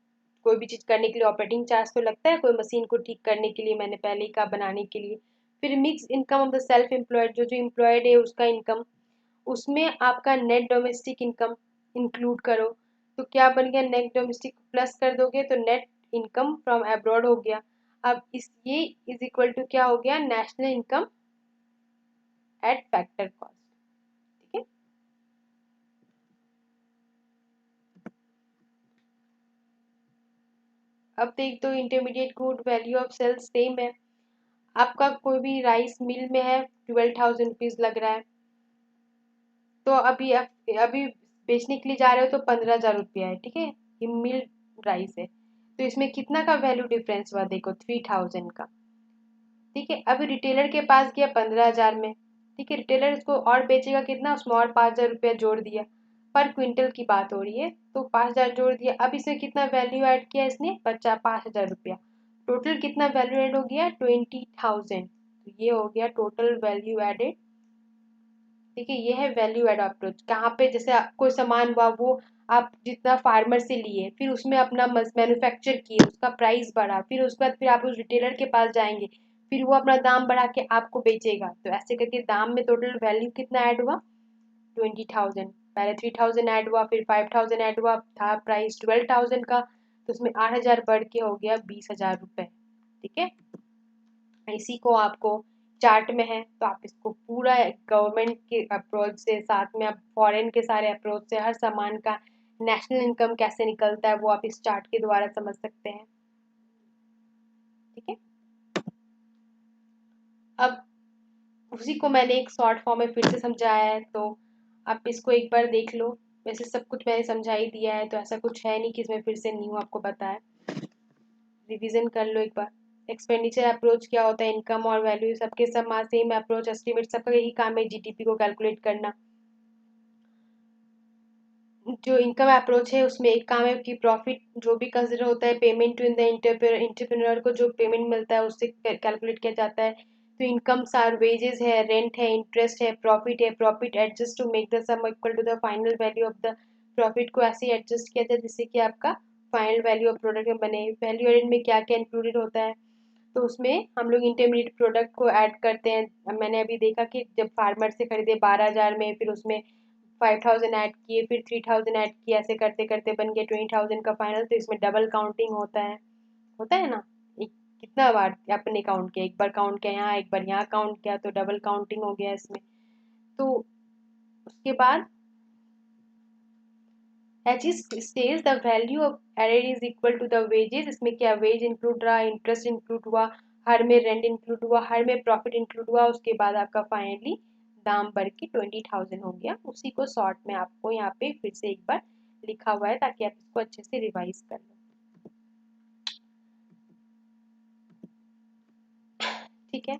कोई भी चीज़ करने के लिए ऑपरेटिंग चार्ज तो लगता है, कोई मशीन को ठीक करने के लिए, मैंने पहले ही कहा बनाने के लिए। फिर mix income of the self employed, जो जो एम्प्लॉयड है उसका इनकम, उसमें आपका नेट डोमेस्टिक इनकम इंक्लूड करो, तो क्या बन गया, नेट डोमेस्टिक प्लस कर दोगे तो नेट इनकम फ्रॉम अब्रॉड हो गया। अब इस ये इज इक्वल टू क्या हो गया, national income at factor cost. ठीक है, अब देख दो intermediate good value of sales same है। आपका कोई भी राइस मिल में है 12,000 रुपीज लग रहा है, तो अभी बेचने के लिए जा रहे हो तो 15,000 रुपया है। ठीक है, ये मिल राइस है, तो इसमें कितना का वैल्यू डिफरेंस हुआ देखो, 3,000 का। ठीक है, अभी रिटेलर के पास गया 15,000 में। ठीक है, रिटेलर इसको और बेचेगा कितना, उसमें और 5,000 रुपया जोड़ दिया। पर क्विंटल की बात हो रही है, तो 5,000 जोड़ दिया। अब इसमें कितना वैल्यू ऐड किया इसने, 5,000 रुपया। टोटल कितना वैल्यू ऐड हो गया, 20,000। तो ये हो गया टोटल वैल्यू एडेड। ठीक है, ये है वैल्यू एड अप्रोच। कहाँ पे, जैसे कोई सामान हुआ वो आप जितना फार्मर से लिए, फिर उसमें अपना मैन्युफैक्चर किए, उसका प्राइस बढ़ा, फिर उसके बाद फिर आप उस रिटेलर के पास जाएंगे, फिर वो अपना दाम बढ़ा के आपको बेचेगा। तो ऐसे करके दाम में टोटल वैल्यू कितना ऐड हुआ, 20,000। पहले 3,000 ऐड हुआ, फिर 5,000 ऐड हुआ, था प्राइस 12,000 का, तो उसमें 8,000 बढ़ के हो गया 20,000 रुपये। ठीक है, इसी को आपको चार्ट में है, तो आप इसको पूरा गवर्नमेंट के अप्रोच से, साथ में आप फॉरेन के सारे अप्रोच से, हर सामान का नेशनल इनकम कैसे निकलता है वो आप इस चार्ट के द्वारा समझ सकते हैं। ठीक है, अब उसी को मैंने एक शॉर्ट फॉर्म में फिर से समझाया है, तो आप इसको एक बार देख लो। वैसे सब कुछ मैंने समझा ही दिया है, तो ऐसा कुछ है नहीं कि इसमें फिर से न्यू आपको बताया, रिवीजन कर लो एक बार। एक्सपेंडिचर अप्रोच क्या होता है, इनकम और वैल्यू सबके सब सेम अप्रोच, एस्टिमेट सबका यही काम है, जीडीपी को कैलकुलेट करना। जो इनकम अप्रोच है उसमें एक काम है कि प्रॉफिट जो भी कंसिडर होता है, payment to in the entrepreneur को जो पेमेंट मिलता है उससे कैलकुलेट किया जाता है। तो इनकम आर वेजेस है, रेंट है, इंटरेस्ट है, profit adjust to make the sum equal to the final value of the profit को ऐसे एडजस्ट किया जाए जिससे कि आपका फाइनल वैल्यू ऑफ प्रोडक्ट में बने। वैल्यू एडेड में क्या क्या इंक्लूडेड होता है, तो उसमें हम लोग इंटरमीडिएट प्रोडक्ट को ऐड करते हैं। मैंने अभी देखा कि जब फार्मर से खरीदे 12,000 में, फिर उसमें 5,000 ऐड किए, फिर 3,000 ऐड किए, ऐसे करते करते बन गया 20,000 का फाइनल। तो इसमें डबल काउंटिंग होता है ना, एक कितना बार आपने काउंट किया, एक बार काउंट किया यहाँ, एक बार यहाँ काउंट किया, तो डबल काउंटिंग हो गया इसमें। तो उसके बाद each stage the value of added is equal to the wages. इसमें क्या वेज इंक्लूड रहा, इंटरेस्ट इंक्लूड हुआ, हर में रेंट इंक्लूड हुआ, हर में प्रॉफिट इंक्लूड हुआ, उसके बाद आपका फाइनली दाम बढ़ के 20,000 हो गया। उसी को शॉर्ट में आपको यहाँ पे फिर से एक बार लिखा हुआ है ताकि आप इसको अच्छे से रिवाइज कर लो। ठीक है,